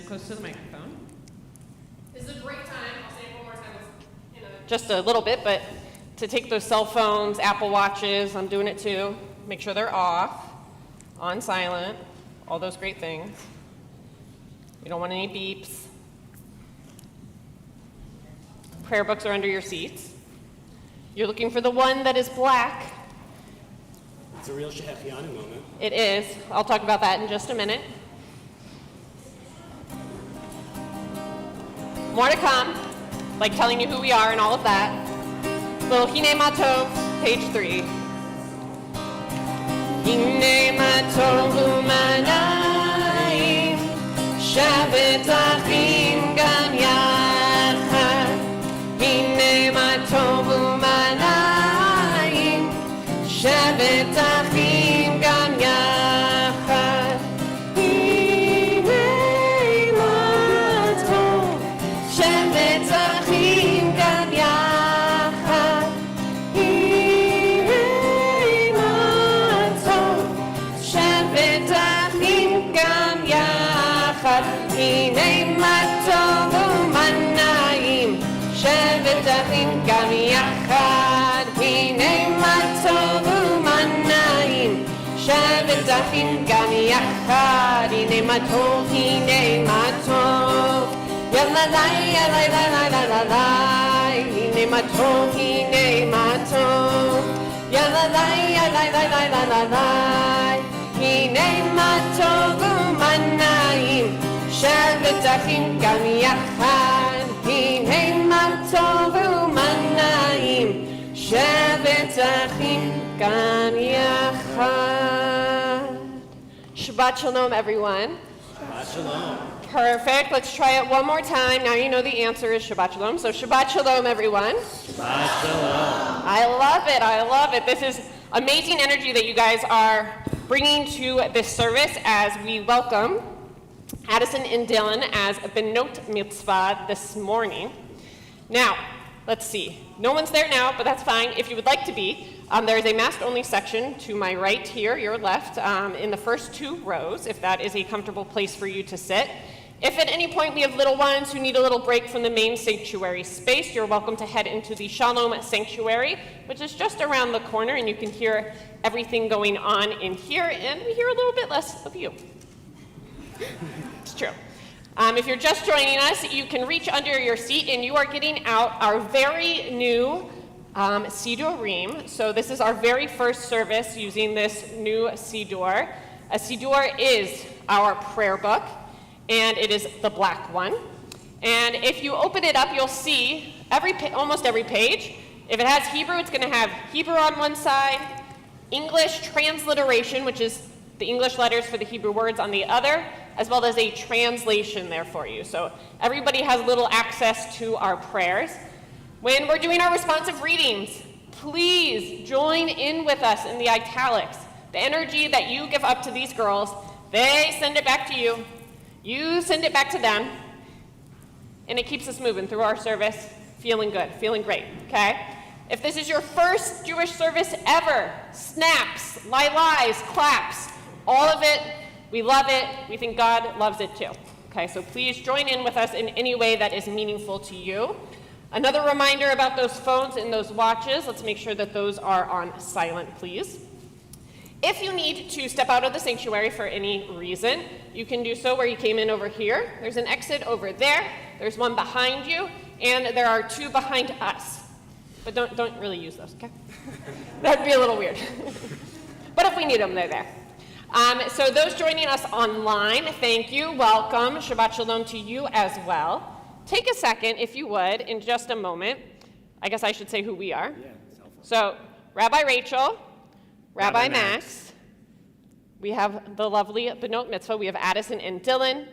Close to the microphone. This is a great time. I'll say it one more time. Just a little bit, but to take those cell phones, Apple Watches, I'm doing it too. Make sure they're off, on silent, all those great things. You don't want any beeps. Prayer books are under your seats. You're looking for the one that is black. It's a real Shehechianu moment. It is. I'll talk about that in just a minute. More to come, like telling you who we are and all of that. Little Hine Matov, page 3. Hine Matov u'manayim, Shabbat achim gam yachad. Hine Matov u'manayim, Shabbat achim gam yachad. Hine matov u'manayim, Shabbat achim gam yachad. Hine matov u'manayim, Shabbat achim gam yachad. Hine matov, yalalai, yalalai, yalalai. Hine matov, yalalai, yalalai, yalalai. Hine matov u'manayim, Shabbat achim gam yachad. Hine matov u'manayim, Shabbat achim gam yachad. Shabbat shalom, everyone. Shabbat shalom. Perfect. Let's try it one more time. Now you know the answer is Shabbat shalom. So Shabbat shalom, everyone. Shabbat shalom. I love it. I love it. This is amazing energy that you guys are bringing to this service as we welcome Addison and Dylan as a Benot Mitzvah this morning. Now, let's see. No one's there now, but that's fine. If you would like to be, there is a mask-only section to my right here, your left, in the first 2 rows, if that is a comfortable place for you to sit. If at any point we have little ones who need a little break from the main sanctuary space, you're welcome to head into the Shalom Sanctuary, which is just around the corner, and you can hear everything going on in here, and we hear a little bit less of you. It's true. If you're just joining us, you can reach under your seat, and you are getting out our very new Sidurim. So this is our very first service using this new Sidur. A Sidur is our prayer book, and it is the black one. And if you open it up, you'll see almost every page. If it has Hebrew, it's going to have Hebrew on one side, English transliteration, which is the English letters for the Hebrew words on the other, as well as a translation there for you. So everybody has little access to our prayers. When we're doing our responsive readings, please join in with us in the italics. The energy that you give up to these girls, they send it back to you. You send it back to them. And it keeps us moving through our service, feeling good, feeling great, okay? If this is your first Jewish service ever, snaps, lies, claps, all of it, we love it. We think God loves it too. Okay, so please join in with us in any way that is meaningful to you. Another reminder about those phones and those watches. Let's make sure that those are on silent, please. If you need to step out of the sanctuary for any reason, you can do so where you came in over here. There's an exit over there. There's one behind you, and there are 2 behind us. But don't really use those, okay? That'd be a little weird. But if we need them, they're there. So those joining us online, thank you, welcome, Shabbat Shalom to you as well. Take a second, if you would, in just a moment. I guess I should say who we are. Yeah, it's helpful. So, Rabbi Rachel, Rabbi Max. We have the lovely Benot Mitzvah. We have Addison and Dylan,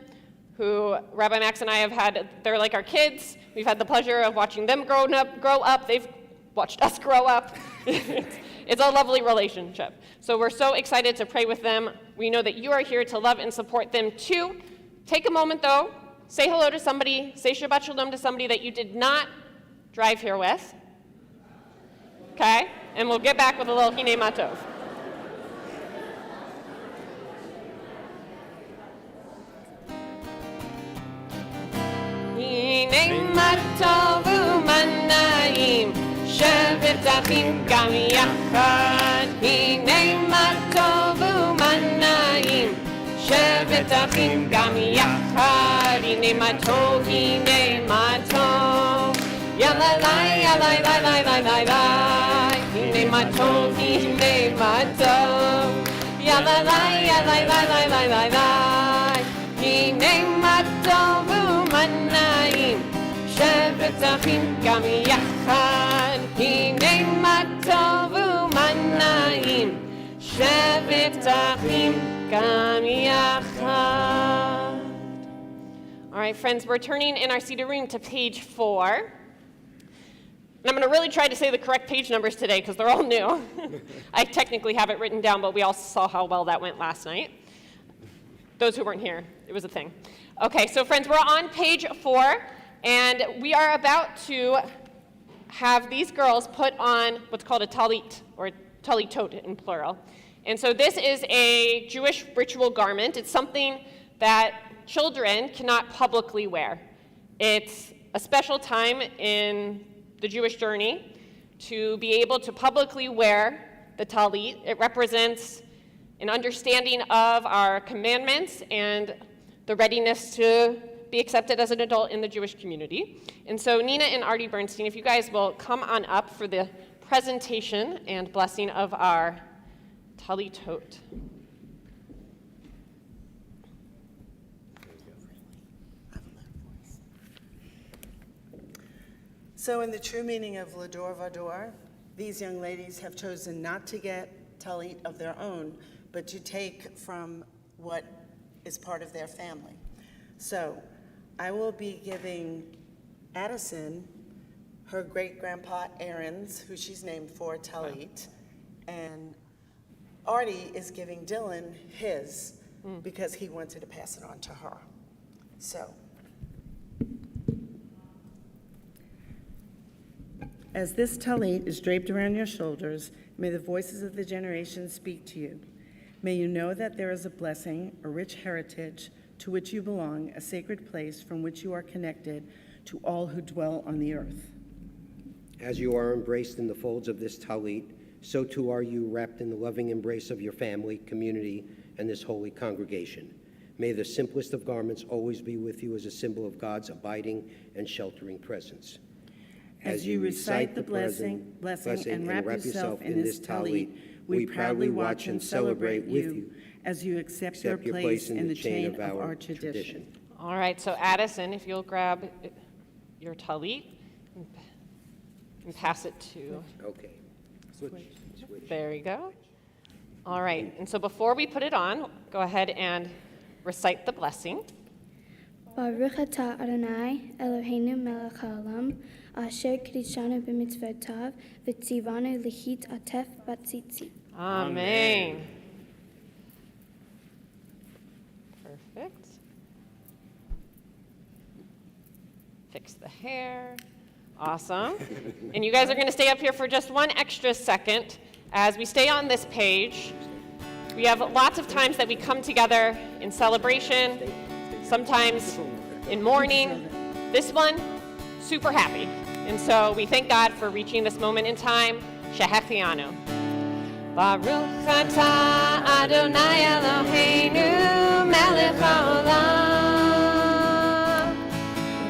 who Rabbi Max and I have had, they're like our kids. We've had the pleasure of watching them grow up. They've watched us grow up. It's a lovely relationship. So we're so excited to pray with them. We know that you are here to love and support them too. Take a moment though, say hello to somebody, say Shabbat Shalom to somebody that you did not drive here with. Okay? And we'll get back with a little Hine Matov. הנה מה טוב ומה נעים, שבת אחים גם יחד. הנה מה טוב ומה נעים, שבת אחים גם יחד. הנה מה טוב, הנה מה טוב, יאללה לי, יאללה לי, לי, לי, לי, לי. הנה מה טוב, הנה מה טוב, יאללה לי, יאללה לי, לי, לי, לי, לי. הנה מה טוב ומה נעים, שבת אחים גם יחד. הנה מה טוב ומה נעים, שבת אחים גם יחד. All right, friends, we're turning in our seated room to page 4. And I'm going to really try to say the correct page numbers today because they're all new. I technically have it written down, but we all saw how well that went last night. Those who weren't here, it was a thing. Okay, so friends, we're on page 4, and we are about to have these girls put on what's called a talit, or talitot in plural. And so this is a Jewish ritual garment. It's something that children cannot publicly wear. It's a special time in the Jewish journey to be able to publicly wear the talit. It represents an understanding of our commandments and the readiness to be accepted as an adult in the Jewish community. And so Nina and Artie Bernstein, if you guys will come on up for the presentation and blessing of our talitot. So in the true meaning of Lador Vador, these young ladies have chosen not to get talit of their own, but to take from what is part of their family. So I will be giving Addison her great-grandpa Aaron's, who she's named for, talit, and Artie is giving Dylan his because he wanted to pass it on to her. So, as this talit is draped around your shoulders, may the voices of the generations speak to you. May you know that there is a blessing, a rich heritage to which you belong, a sacred place from which you are connected to all who dwell on the earth. As you are embraced in the folds of this talit, so too are you wrapped in the loving embrace of your family, community, and this holy congregation. May the simplest of garments always be with you as a symbol of God's abiding and sheltering presence. As you recite the blessing and wrap yourself in this talit, we proudly watch and celebrate with you as you accept your place in the chain of our tradition. All right, so Addison, if you'll grab your talit and pass it to... Okay. Switch. There you go. All right, and so before we put it on, go ahead and recite the blessing. Baruch atah Adonai Eloheinu melech haolam, asher kiddushanu b'mitzvotav, v'tzivanu lichit atef batzitzit. Amen. Perfect. Fix the hair. Awesome. And you guys are going to stay up here for just one extra second as we stay on this page. We have lots of times that we come together in celebration, sometimes in mourning. This one, super happy. And so we thank God for reaching this moment in time. Shehechianu. Baruch atah Adonai Eloheinu melech haolam,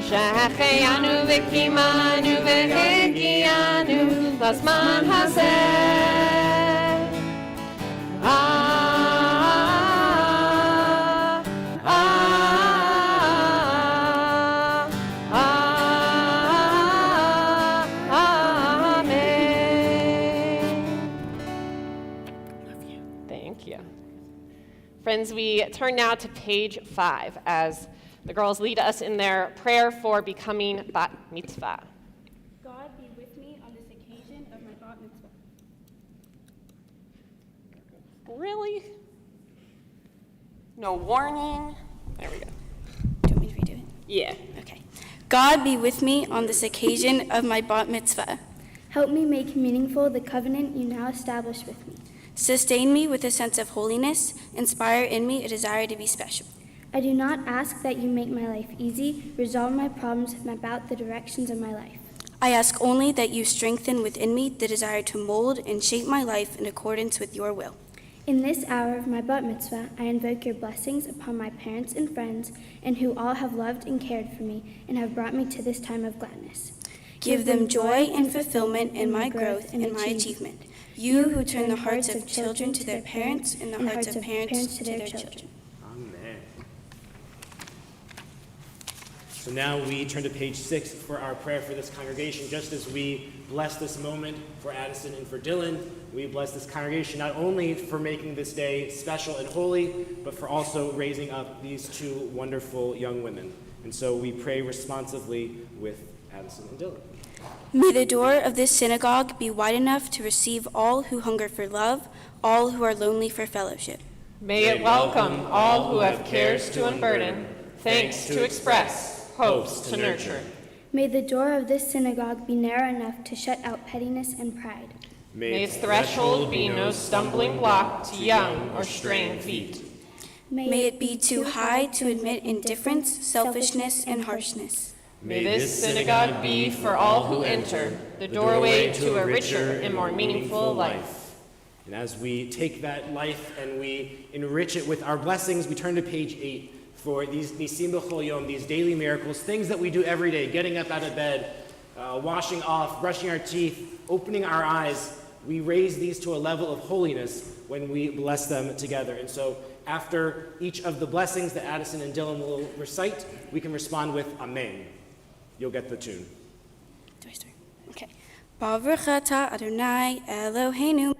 shehechianu v'kimanu v'hegianu lazman hazeh. Friends, we turn now to page 5 as the girls lead us in their prayer for becoming bat mitzvah. God be with me on this occasion of my bat mitzvah. Really? No warning? There we go. Do you want me to redo it? Yeah. Okay. God be with me on this occasion of my bat mitzvah. Help me make meaningful the covenant you now establish with me. Sustain me with a sense of holiness. Inspire in me a desire to be special. I do not ask that you make my life easy, resolve my problems, map out the directions of my life. I ask only that you strengthen within me the desire to mold and shape my life in accordance with your will. In this hour of my bat mitzvah, I invoke your blessings upon my parents and friends, and who all have loved and cared for me, and have brought me to this time of gladness. Give them joy and fulfillment in my growth and my achievement. You who turn the hearts of children to their parents and the hearts of parents to their children. Amen. So now we turn to page 6 for our prayer for this congregation. Just as we bless this moment for Addison and for Dylan, we bless this congregation not only for making this day special and holy, but for also raising up these two wonderful young women. And so we pray responsively with Addison and Dylan. May the door of this synagogue be wide enough to receive all who hunger for love, all who are lonely for fellowship. May it welcome all who have cares to unburden, thanks to express, hopes to nurture. May the door of this synagogue be narrow enough to shut out pettiness and pride. May its threshold be no stumbling block to young or straying feet. May it be too high to admit indifference, selfishness, and harshness. May this synagogue be for all who enter, the doorway to a richer and more meaningful life. And as we take that life and we enrich it with our blessings, we turn to page 8 for these Nisim B'chol Yom, these daily miracles, things that we do every day, getting up out of bed, washing off, brushing our teeth, opening our eyes. We raise these to a level of holiness when we bless them together. And so after each of the blessings that Addison and Dylan will recite, we can respond with Amen. You'll get the tune. Do I start? Okay. Baruch atah Adonai Eloheinu.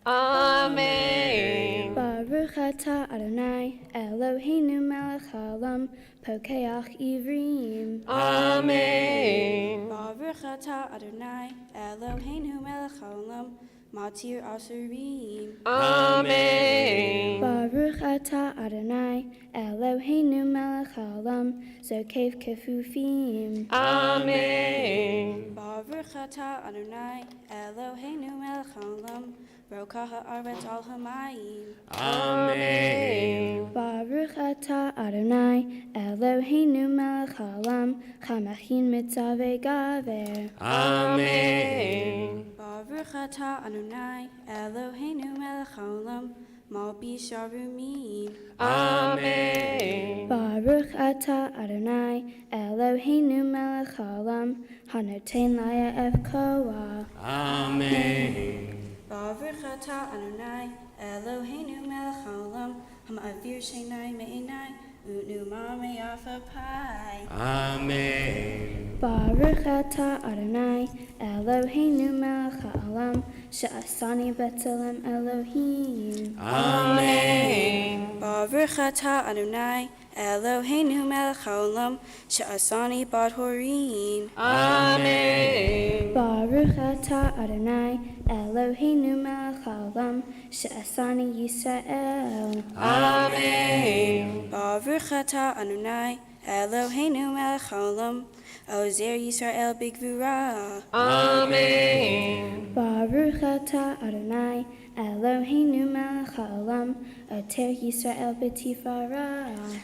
Amen. Baruch atah Adonai, Eloheinu melech haolam, pokeach ivrim. Amen. Baruch atah Adonai Eloheinu melech haolam, matir asurim. Amen. Baruch atah Adonai, Eloheinu melech haolam, zokev kefufim. Amen. Baruch atah Adonai Eloheinu melech haolam, roka haaretz al hamayim. Amen. Baruch atah Adonai, Eloheinu melech haolam, chamachin mitzaveh gaver. Amen. Baruch atah Adonai Eloheinu melech haolam, malbi sharumim. Amen. Baruch atah Adonai, Eloheinu melech haolam, hanoten la'ev koah. Amen. Baruch atah Adonai Eloheinu melech haolam, hama'avir sheinai me'inai, u'numa me'afa pai. Amen. Baruch atah Adonai, Eloheinu melech haolam, she'asani b'tzelem Elohim. Amen. Baruch atah Adonai Eloheinu melech haolam, she'asani bat horin. Amen. Baruch atah Adonai, Eloheinu melech haolam, she'asani Yisrael. Amen. Baruch atah Adonai Eloheinu melech haolam, ozer Yisrael b'gvura. Amen. Baruch atah Adonai, Eloheinu melech haolam, oter Yisrael b'tifara.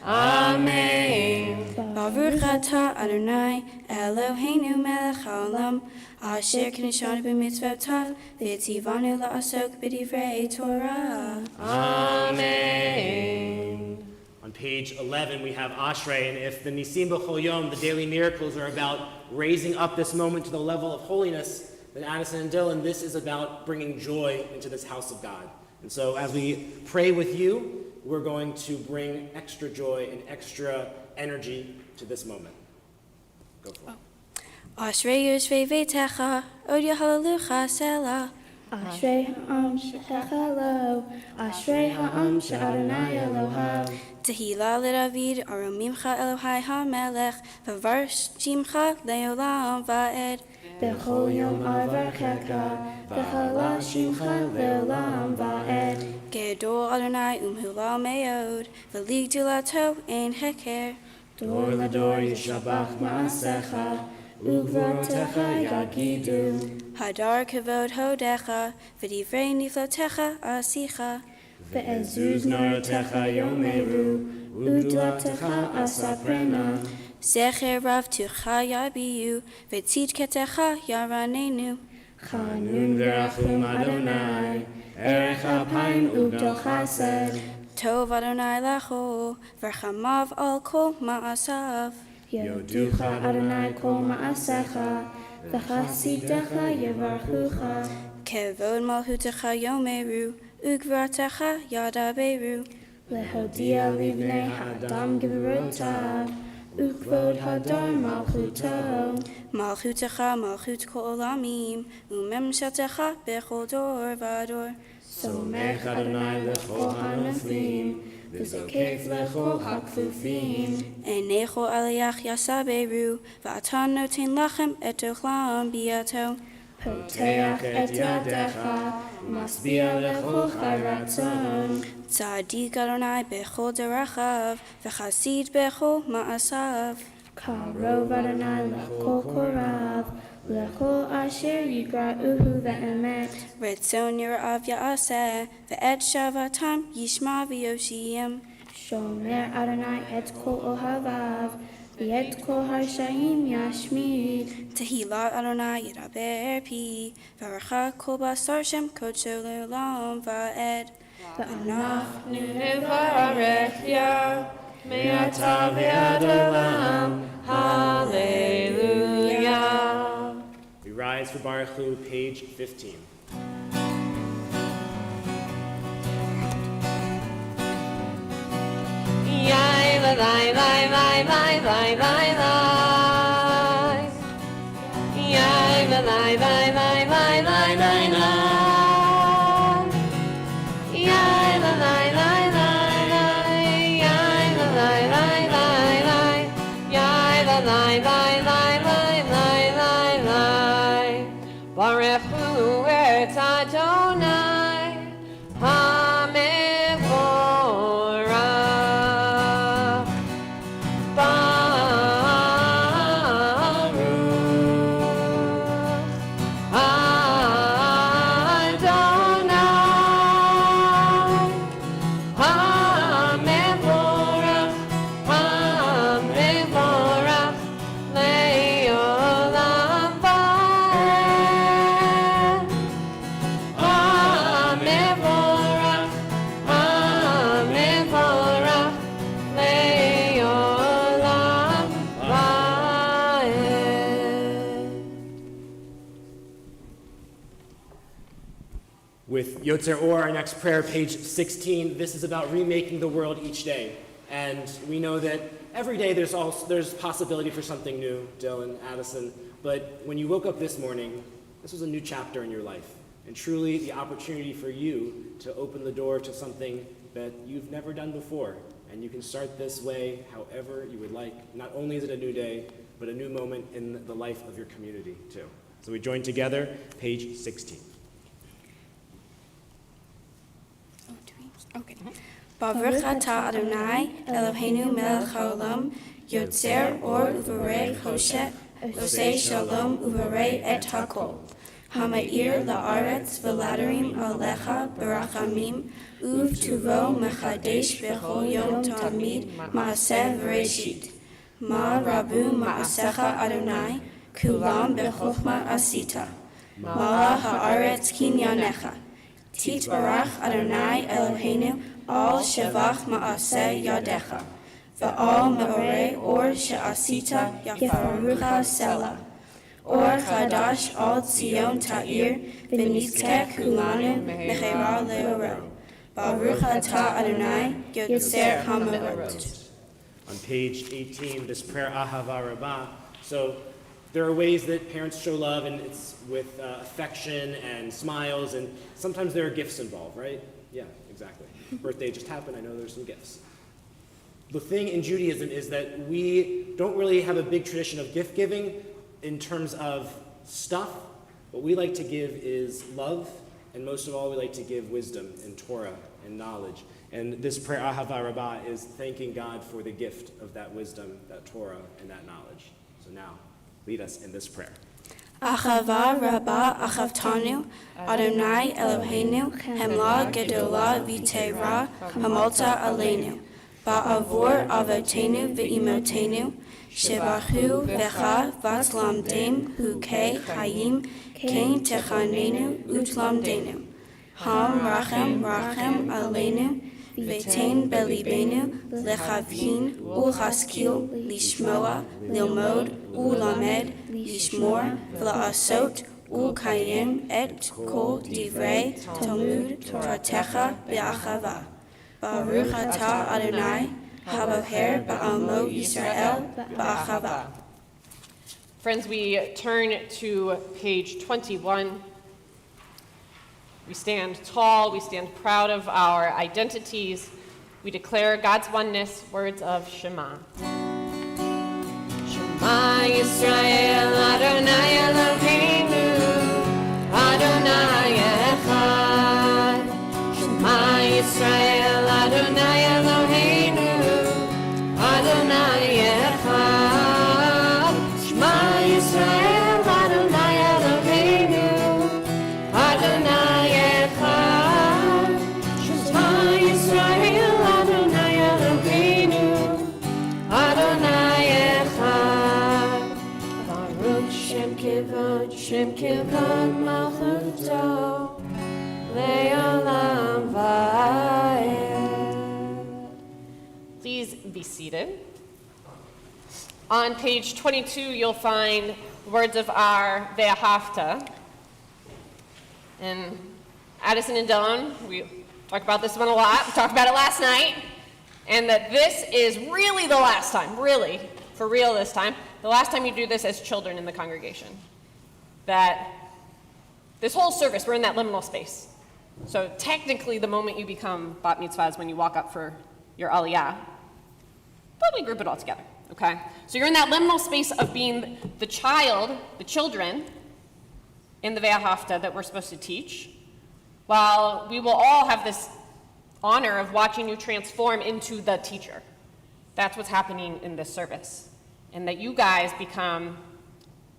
Amen. Baruch atah Adonai Eloheinu melech haolam, asher knishanu b'mitzvotav, v'tzivanu la'asok b'divrei Torah. Amen. On page 11, we have Ashrei, and if the Nisim B'chol Yom, the daily miracles, are about raising up this moment to the level of holiness, then Addison and Dylan, this is about bringing joy into this house of God. And so as we pray with you, we're going to bring extra joy and extra energy to this moment. Go for it. Ashrei yoshvei veitecha, od yahalalucha selah. Ashrei ha'am she'echalo, Ashrei ha'am she'Adonai Elohav. Tehillah l'David, aromimcha Elohai ha'melech, v'varsh shimcha le'olam va'ed. B'chol yom avarchecha, v'chala shimcha le'olam va'ed. Gedol Adonai umhula me'od, v'lig dilato ein heker. Dor lador yishabach ma'asecha, ugvurotecha yagidu. Hadar kavod hodecha, v'divrei niflotecha asicha. Ve'ezuz norotecha yomeru, udlatecha asaprena. Zecher rav tucha yabiyu, v'tzidketecha yaranenu. Chanun v'rachum Adonai, erech apayim ugdol chesed. Tov Adonai lacho, v'chamav al kol ma'asav. Yoducha Adonai kol ma'asecha, v'chasitecha yevarchucha. Kevod malhutecha yomeru, ugvatecha yadaberu. Lehodia livnei hadam gevrotav, ukvod hadar malchuto. Malchutecha malchut kol olamim, umemshatecha bechol dor vador. Somech Adonai lechol hanoflim, v'zokef lechol hakfufim. Enecho aliyach yasaberu, v'atan noten lachem et ochlam biato. Poteach et yadecha, masbia lechol charatzon. Tzadik Adonai bechol derachav, v'chasid bechol ma'asav. Karov Adonai lechol korav, lechol asher yigra'uhu ve'emet. Retzon yirav ya'aseh, v'et shavatam yishma v'yoshiyim. Shomer Adonai et kol ohavav, v'et kol harshayim yashmid. Tehillat Adonai yiraber pi, v'aracha kol basar shem kodsho le'olam va'ed. V'anachnu nevarech Yah, me'ata ve'ad olam. Hallelujah. We rise for Baruch Hu, page 15. Yai la lai lai lai lai lai lai lai. Yai la lai lai lai lai lai lai lai. Yai la lai lai lai lai. Yai la lai lai lai lai. Yai la lai lai lai lai lai lai lai. Baruch Hu et Adonai HaMevorach. With Yotzer Or, our next prayer, page 16, this is about remaking the world each day. And we know that every day there's possibility for something new, Dylan, Addison. But when you woke up this morning, this was a new chapter in your life. And truly the opportunity for you to open the door to something that you've never done before. And you can start this way however you would like. Not only is it a new day, but a new moment in the life of your community too. So we join together, page 16. Okay. Baruch atah Adonai Eloheinu melech haolam, yotzer or uvarei choshet, osei shalom uvarei et hakol. Hama'ir la'aretz v'ladarim alecha barachamim, uv tuvo mechadesh bechol yom tamid ma'aseh v'reshit. Ma rabu ma'asecha Adonai, kulam bechokma asita. Mala ha'aretz kinyanecha. Titbarach Adonai Eloheinu al shevach ma'aseh yadecha, va'al me'orei or she'asita yafarucha sela. Or chadash al Tzion ta'ir, v'nizkeh kulanu mechera le'oro. Baruch atah Adonai yotzer ha'ma'ot. On page 18, this prayer, Ahava Rabbah. So there are ways that parents show love, and it's with affection and smiles, and sometimes there are gifts involved, right? Yeah, exactly. Birthday just happened, I know there's some gifts. The thing in Judaism is that we don't really have a big tradition of gift giving in terms of stuff. What we like to give is love, and most of all, we like to give wisdom and Torah and knowledge. And this prayer, Ahava Rabbah, is thanking God for the gift of that wisdom, that Torah, and that knowledge. So now, lead us in this prayer. Achava Rabbah Achavtanu, Adonai Eloheinu, Hemla Gedola V'Teira, Hamalta Aleinu, Ba'avor Avotenu V'Imotenu, Shebachu V'cha Vatlamdem Hukei Hayim, Kain Techanenu Utlamdenu, Ham Rachem Rachem Aleinu, V'tein Belibenu, Lechavhin U'chaskil, Lishmoa, Lilmod, U'lamed, Lishmor, V'la'asot, U'kayim, Et Kol Divrei, Talmud, Toratecha, Be'achava. Baruch atah Adonai, Haboher Ba'amo Yisrael, Ba'achava. Friends, we turn to page 21. We stand tall, we stand proud of our identities. We declare God's oneness, words of Shema. Shema Yisrael, Adonai Eloheinu, Adonai Echad. Shema Yisrael, Adonai Eloheinu, Adonai Echad. Shema Yisrael, Adonai Eloheinu, Adonai Echad. Shema Yisrael, Adonai Eloheinu, Adonai Echad. Baruch Shem Kivod Malchuto, Le'olam Va'ed. Please be seated. On page 22, you'll find words of our Ve'ahavta. And Addison and Dylan, we talk about this one a lot. We talked about it last night. And that this is really the last time, really, for real this time, the last time you do this as children in the congregation. That this whole service, we're in that liminal space. So technically, the moment you become bat mitzvah is when you walk up for your aliyah. But we group it all together, okay? So you're in that liminal space of being the child, the children, in the Ve'ahavta that we're supposed to teach, while we will all have this honor of watching you transform into the teacher. That's what's happening in this service. And that you guys become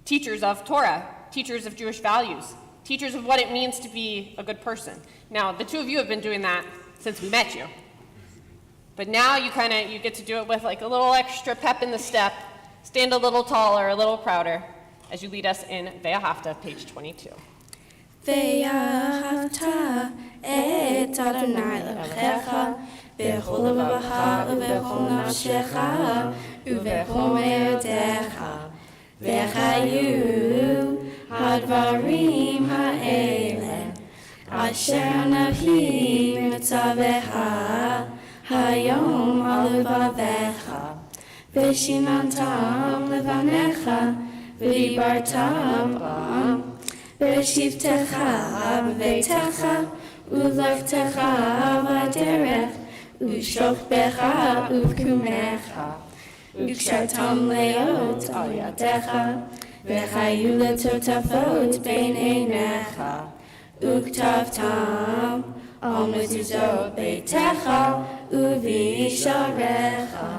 teachers of Torah, teachers of Jewish values, teachers of what it means to be a good person. Now, the two of you have been doing that since we met you. But now you get to do it with like a little extra pep in the step, stand a little taller, a little prouder, as you lead us in Ve'ahavta, page 22. Ve'ahavta et Adonai Elohecha, b'chol levavecha u'b'chol nafshecha u'b'chol me'odecha. V'chayu hadvarim ha'ele asher anavi mitzavecha hayom al levavecha v'shinantam levanecha v'dibartam bam v'shivtecha b'veitecha u'lachtecha v'derech u'shokbecha u'kumecha u'kshartam leot al yadecha v'chayu letotafot bein einecha u'ktavtam al mezuzot beitecha u'visharecha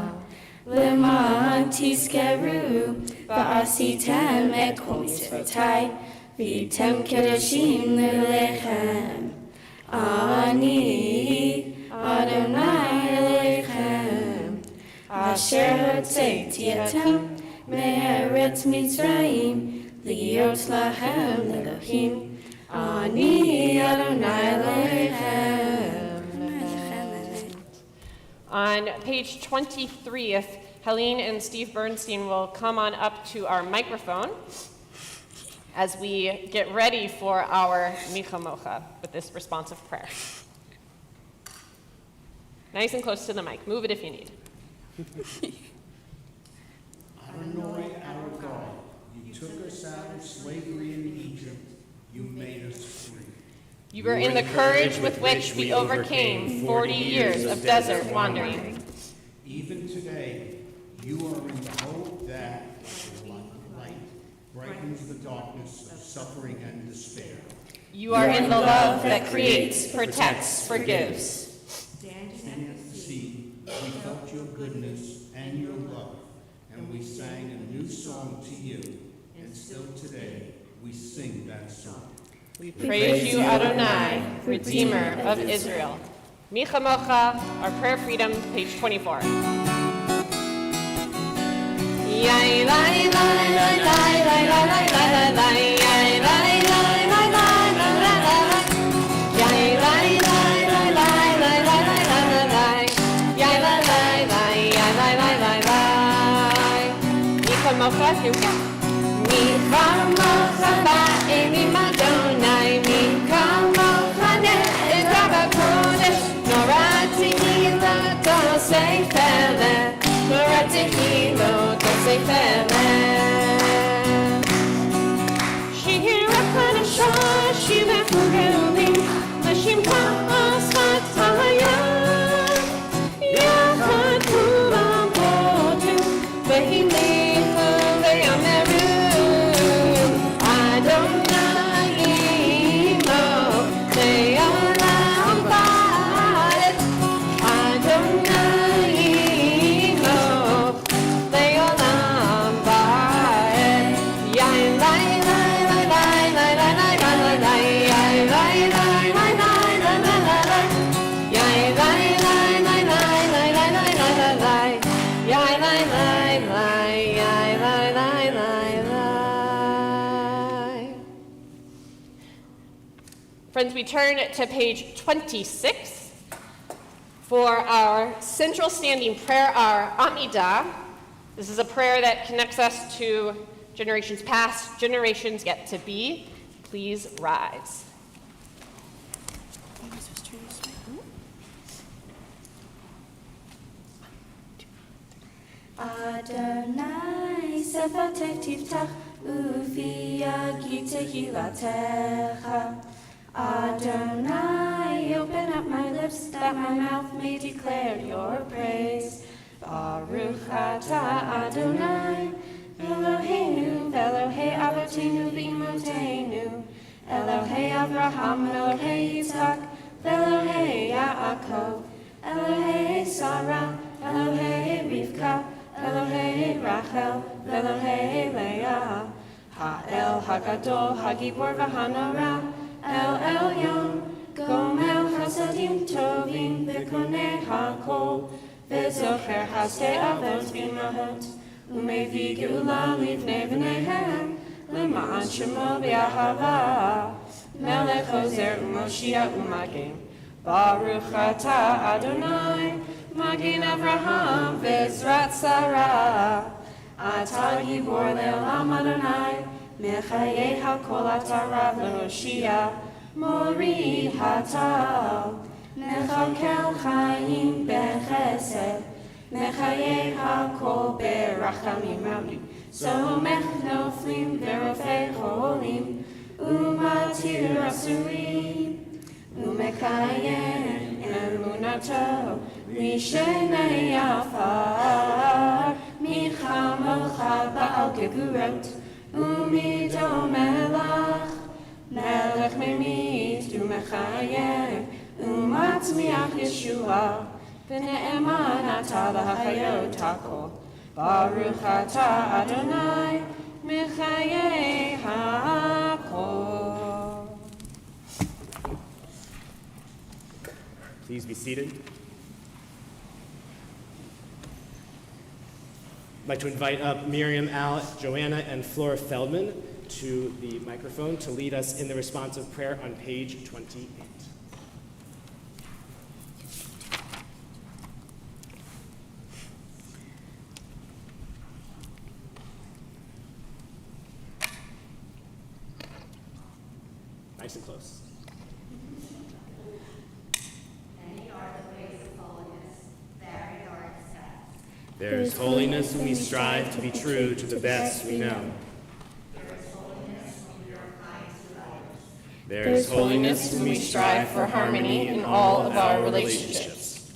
Leman tizkeru va'asitem et kol mitzvotai v'yitem kedoshim lelechem. Ani Adonai Elohechem asher hotzeiti etem me'eretz Mitzrayim liot lahem Elohim. Ani Adonai Elohechem. On page 23, if Helene and Steve Bernstein will come on up to our microphone as we get ready for our Micha Mocha with this responsive prayer. Nice and close to the mic. Move it if you need. Adonai, our God, you took us out of slavery in Egypt. You made us free. You were in the courage with which we overcame 40 years of desert wandering. Even today, you are in the hope that light brightens the darkness of suffering and despair. You are in the love that creates, protects, forgives. Standing at the sea, we felt your goodness and your love, and we sang a new song to you, And still today, we sing that song. We praise you, Adonai, Redeemer of Israel. Mi Chamocha, our prayer freedom, page 24. Yai lai lai lai lai lai lai lai lai lai yai lai lai lai lai lai lai lai yai lai lai lai lai lai lai lai lai lai yai lai lai lai yai lai lai lai lai. Mi Chamocha, here we go. Mi Chamocha ba'elim Adonai, mi Chamocha ne'edah b'kodesh, Nora tehila dosei feleh, Nora tehila dosei feleh. Shira Kadashah, Shira Kurulim, Lashimcha Asvatayah, Yachad Kulam Bodu, Ve'hilichu ve'yameru, Adonai Imo, Le'olam Va'ed, Adonai Imo, Le'olam Va'ed. Yai lai lai lai lai lai lai lai lai lai, yai lai lai lai lai lai lai lai lai, yai lai lai lai lai lai lai lai lai lai lai, yai lai lai lai, yai lai lai lai lai. Friends, we turn to page 26 for our central standing prayer, our Amidah. This is a prayer that connects us to generations past, generations yet to be. Please rise. Adonai sefatek tiftach ufi yagi tehilatecha. Adonai, open up my lips that my mouth may declare your praise. Baruch atah Adonai, Eloheinu, Elohei Avotenu v'Imotenu, Elohei Avraham, Elohei Yitzhak, Elohei Yaakov, Elohei Sarah, Elohei Rivka, Elohei Rachel, Elohei Leah, Ha'el Hagadol, Hagibor v'Hanora, El Elyon, Gomel Chasadim Tovim, V'Konei HaKol, V'Zocher Hasdei Avot V'Imahot, U'Mevi Geula Livnei V'neihem, L'ma'an Shemo B'Ahava, Melech Hozer U'Moshia U'Magin, Baruch Atah Adonai, Magin Avraham V'Ezrat Sarah, Atah Gibor Le'olam Adonai, Mechayei HaKol Atah Rav L'Hoshia, Mori Hatal, Mechakel Chaim B'Chesed, Mechayei HaKol B'Rachamim Rabim, Somech Noflim V'Rofei Cholim, Umatir Asurim, Umekayem Emunato, Rishenei Afar, Michamocha Ba'al Geburot, Umido Melach, Melech Memit, Umechayem, Umatzmiach Yeshua, V'ne'eman Atah L'Hachayot HaKol, Baruch Atah Adonai, Mechayei HaKol. Please be seated. I'd like to invite up Miriam, Al, Joanna, and Flora Feldman to the microphone to lead us in the responsive prayer on page 28. Nice and close. There is holiness when we strive to be true to the best we know. There is holiness when we strive for harmony in all of our relationships.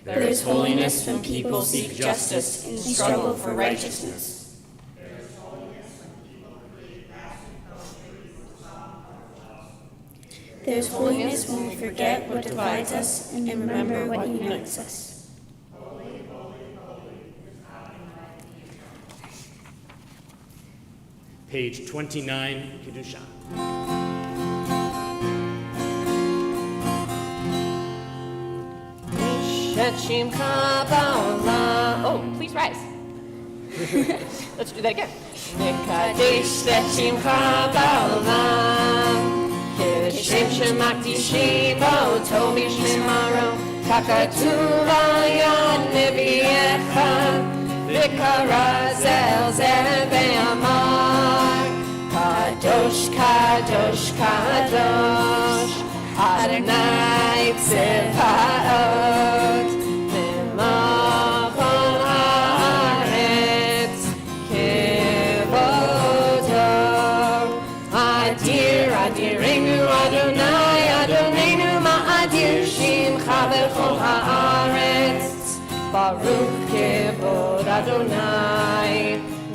There is holiness when people seek justice and struggle for righteousness. There's holiness when we forget what divides us and remember what unites us. page 29, Kedusha. Oh, please rise. Let's do that again. Nikadesh Shemcha Ba'olam, Kishem Shemakdishim Bo Tobi Shemaro, Kakatuv Yad Neviecha, Vikarazel Zebe'amar, Kadosh, Kadosh, Kadosh, Adonai Tzevaot, Memachol Haaretz, Kevodo, Adir, Adirenu Adonai, Adonenu Ma'adir Shimcha B'chol Haaretz, Baruch Kevod Adonai,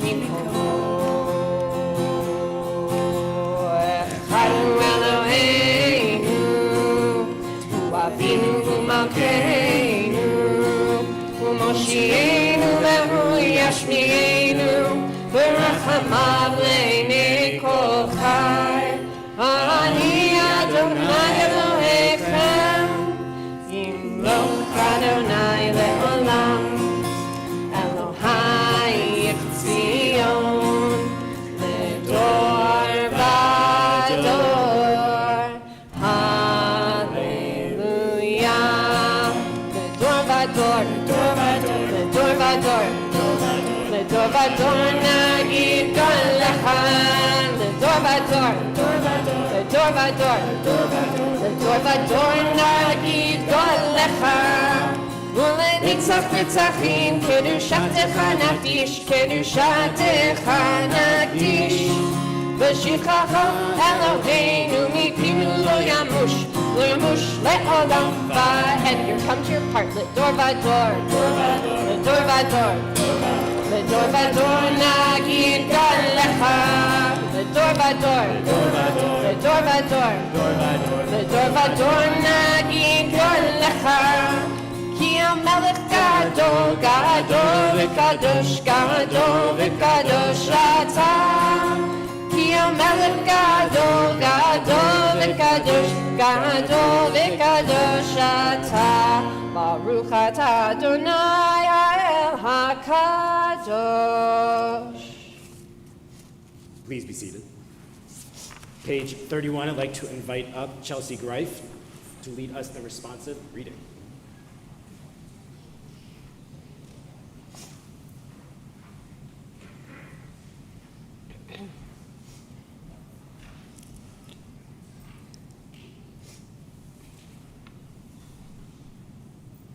Mimkomo. Echadu Eloheinu, Avinu Malkeinu, Umoshienu Vehu Yashmienu, V'rachamav Le'nei Kol Chai, Ani Adonai Elohechem, Yimloch Adonai Le'olam, Elohai Yitzzion, Le'dor Vador, Hallelujah. Le'dor Vador, Le'dor Vador, Le'dor Vador Nagid Galecha, Le'dor Vador, Le'dor Vador, Le'dor Vador Nagid Galecha, Ule'nitzach Nitzachim, Kedushatecha Nakdish, Kedushatecha Nakdish, V'shichacha Eloheinu mipinu lo yamush le'olam va'ed. Here comes your part. Le'dor Vador, Le'dor Vador, Le'dor Vador Nagid Galecha, Le'dor Vador, Le'dor Vador, Le'dor Vador Nagid Galecha, Ki HaMelech Gadol, Gadol v'Kadosh, Gadol v'Kadosh Atah. Ki HaMelech Gadol, Gadol v'Kadosh, Gadol v'Kadosh Atah. Baruch Atah Adonai Ha'el HaKadosh. Please be seated. Page 31, I'd like to invite up Chelsea Greif to lead us in the responsive reading.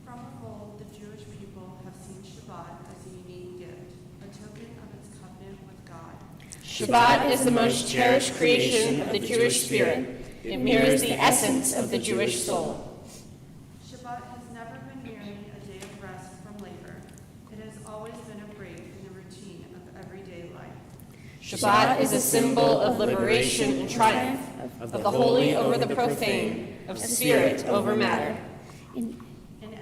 From of old, the Jewish people have seen Shabbat as a unique gift, a token of its covenant with God. Shabbat is the most cherished creation of the Jewish spirit. It mirrors the essence of the Jewish soul. Shabbat has never been merely a day of rest from labor. It has always been a break in the routine of everyday life. Shabbat is a symbol of liberation and triumph, of the holy over the profane, of spirit over matter. In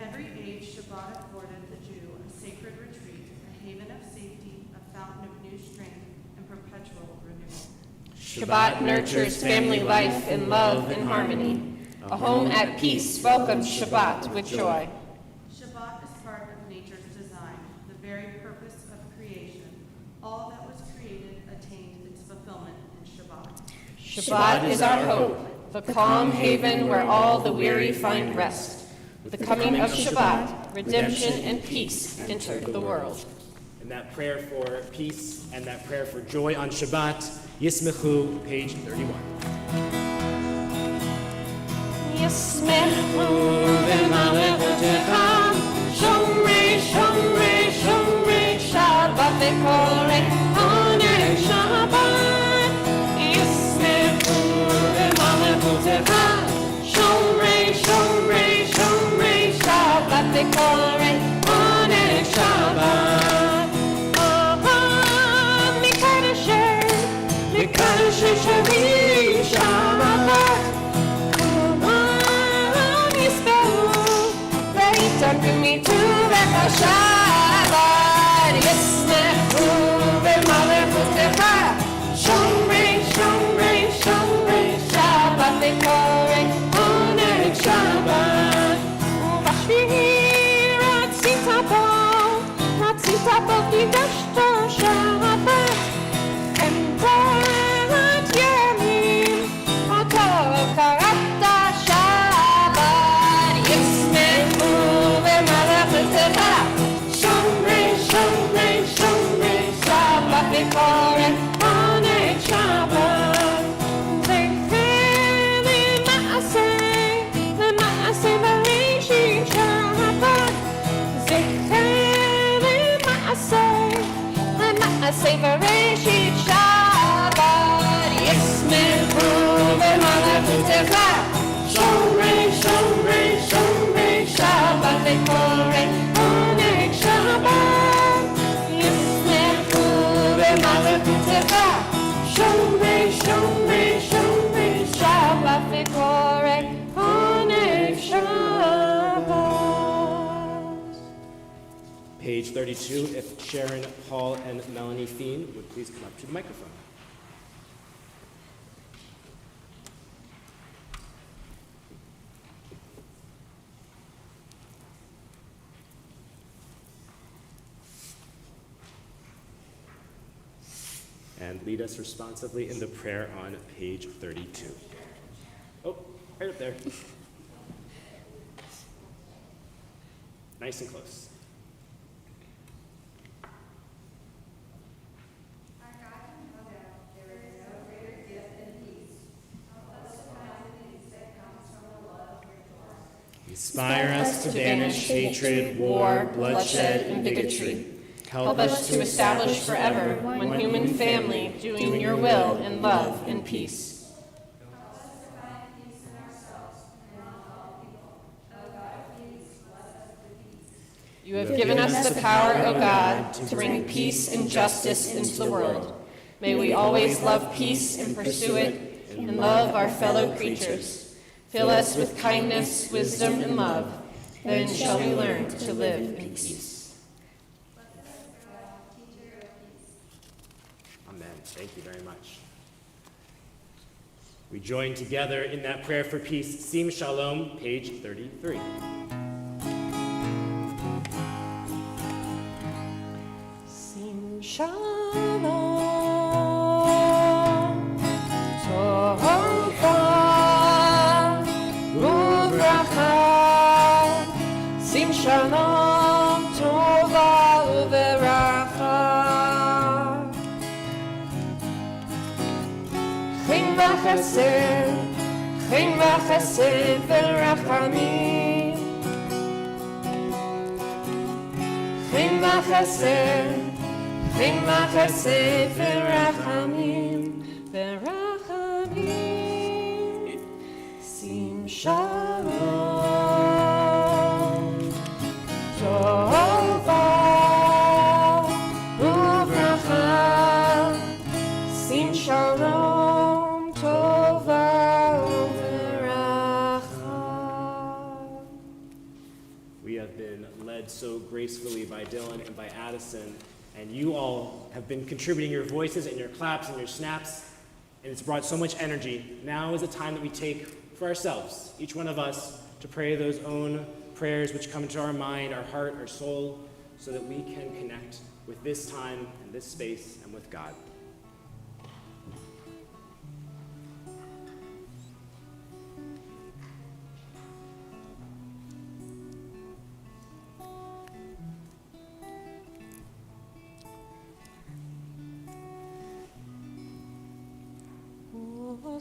every age, Shabbat afforded the Jew a sacred retreat, a haven of safety, a fountain of new strength, and perpetual renewal. Shabbat nurtures family life in love and harmony. A home at peace welcomes Shabbat with joy. Shabbat is part of nature's design, the very purpose of creation. All that was created attained its fulfillment in Shabbat. Shabbat is our hope, the calm haven where all the weary find rest. With the coming of Shabbat, redemption and peace entered the world. And that prayer for peace and that prayer for joy on Shabbat, Yismechu, page 31. Yismechu v'malechotecha, shomrei, shomrei, shomrei, Shabbat v'korei, honor Shabbat. Yismechu v'malechotecha, shomrei, shomrei, shomrei, Shabbat v'korei, honor Shabbat. Mikadasher Shavim Shabbat. Turn me to the Shabbat. Yismechu v'malechotecha, Page 32, if Sharon, Paul, and Melanie Feen would please come up to the microphone. And lead us responsively in the prayer on page 32. Oh, right up there. Nice and close. Inspire us to banish hatred, war, bloodshed, and bigotry. Help us to establish forever one human family doing your will in love and peace. You have given us the power, O God, to bring peace and justice into the world. May we always love peace and pursue it, and love our fellow creatures. Fill us with kindness, wisdom, and love. Then shall we learn to live in peace. Amen. Thank you very much. We join together in that prayer for peace. Sim Shalom, page 33. Sim Shalom, Tova Uvracha. Sim Shalom, Tova Uvracha. Chen v'chesed v'rachamim. Chen v'chesed v'rachamim. Sim Shalom, Tova Uvracha. Sim Shalom, Tova Uvracha. We have been led so gracefully by Dylan and by Addison, and you all have been contributing your voices and your claps and your snaps, and it's brought so much energy. Now is a time that we take for ourselves, each one of us, to pray those own prayers which come into our mind, our heart, our soul, so that we can connect with this time and this space and with God.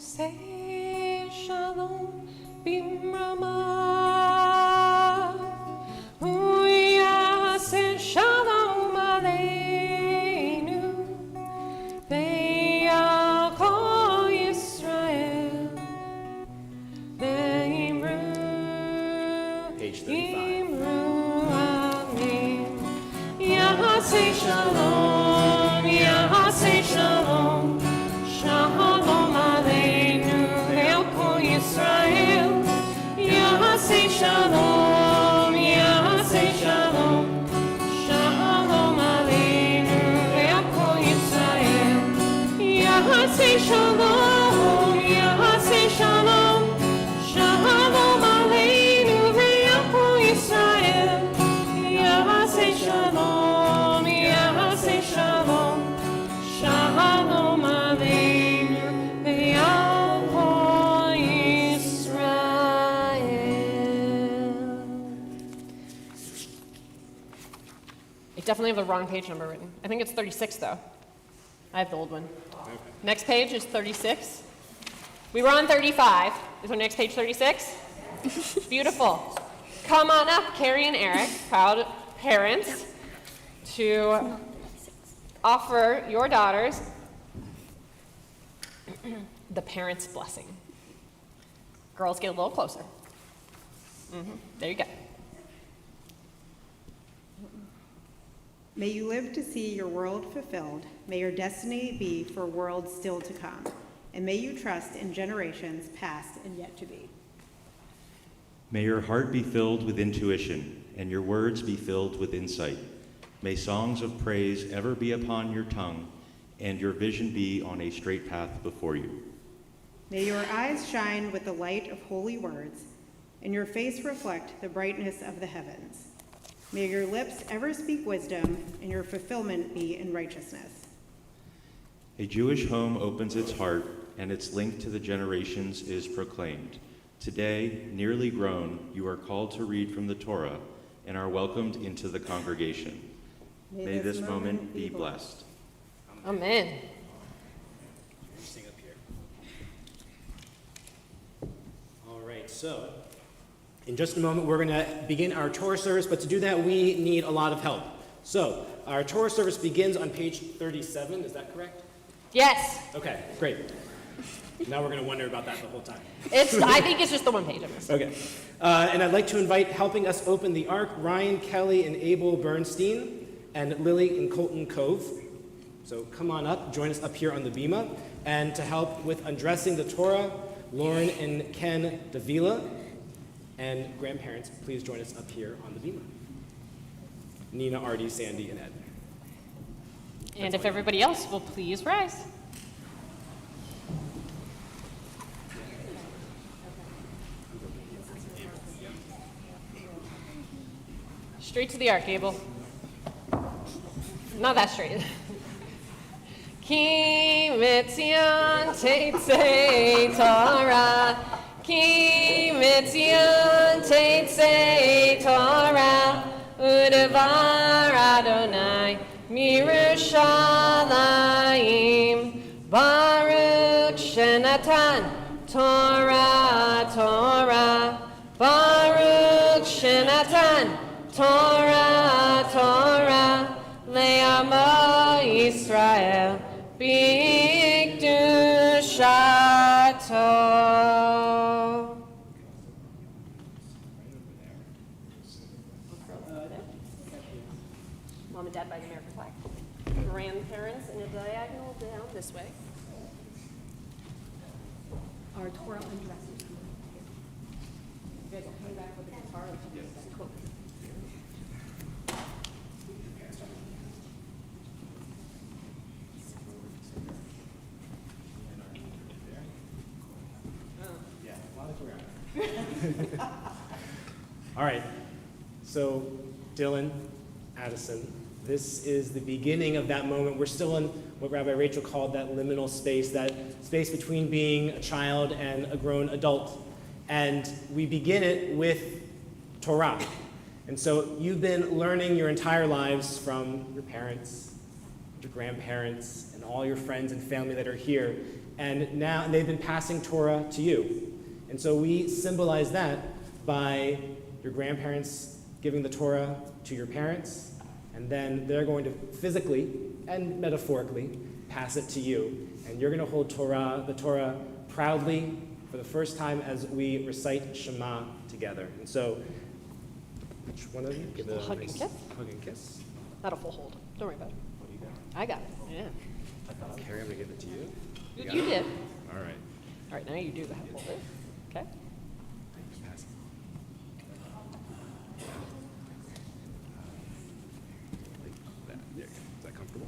Say shalom bimrama, uyase shalom aleinu, ve'yakol Yisrael, ve'imru, Page 35. imru amen. Yahase shalom, Yahase shalom, shalom aleinu, ve'yakol Yisrael. Yahase shalom, Yahase shalom, shalom aleinu, ve'yakol Yisrael. Yahase shalom, Yahase shalom, shalom aleinu, ve'yakol Yisrael. Yahase shalom, Yahase definitely have the wrong page number written. I think it's 36, though. I have the old one. Next page is 36. We were on 35. Is our next page 36? Beautiful. Come on up, Carrie and Eric, proud parents, to offer your daughters the parents' blessing. Girls, get a little closer. There you go. May you live to see your world fulfilled. May your destiny be for worlds still to come. And may you trust in generations past and yet to be. May your heart be filled with intuition, and your words be filled with insight. May songs of praise ever be upon your tongue, and your vision be on a straight path before you. May your eyes shine with the light of holy words, and your face reflect the brightness of the heavens. May your lips ever speak wisdom, and your fulfillment be in righteousness. A Jewish home opens its heart, and its link to the generations is proclaimed. Today, nearly grown, you are called to read from the Torah and are welcomed into the congregation. May this moment be blessed. Amen. Sing up here. All right, so in just a moment, we're going to begin our Torah service, but to do that, we need a lot of help. So our Torah service begins on page 37, is that correct? Yes. Okay, great. Now we're going to wonder about that the whole time. I think it's just the one page of this. Okay. And I'd like to invite helping us open the Ark, Ryan Kelly and Abel Bernstein, and Lily and Colton Cove. So come on up, join us up here on the bima. And to help with undressing the Torah, Lauren and Ken Davila. And grandparents, please join us up here on the bima. Nina, Artie, Sandy, and Ed. And if everybody else will please rise. Straight to the Ark, Abel. Not that straight. Ki mitzion teitzei Torah, Ki mitzion teitzei Torah, Udevar Adonai mirushalayim, Baruch shenatan Torah, Torah, Baruch shenatan Torah, Torah, le'amo Yisrael, b'kedushato. Mom and Dad by the American flag. Grandparents in a diagonal down this way. Our Torah undressing. You guys will hang back with the guitar. Cool. All right, so Dylan, Addison, this is the beginning of that moment. We're still in what Rabbi Rachel called that liminal space, that space between being a child and a grown adult. And we begin it with Torah. And so you've been learning your entire lives from your parents, your grandparents, and all your friends and family that are here. And now they've been passing Torah to you. And so we symbolize that by your grandparents giving the Torah to your parents, and then they're going to physically and metaphorically pass it to you. And you're going to hold the Torah proudly for the first time as we recite Shema together. And so, which one of you? Give it a hug and nice kiss. Hug and kiss. Not a full hold. Don't worry about it. What do you got? I got it. Yeah. Carrie, I'm going to give it to you. You did. All right. All right, now you do the hold it. Okay. Pass it. Like that. There you go. Is that comfortable?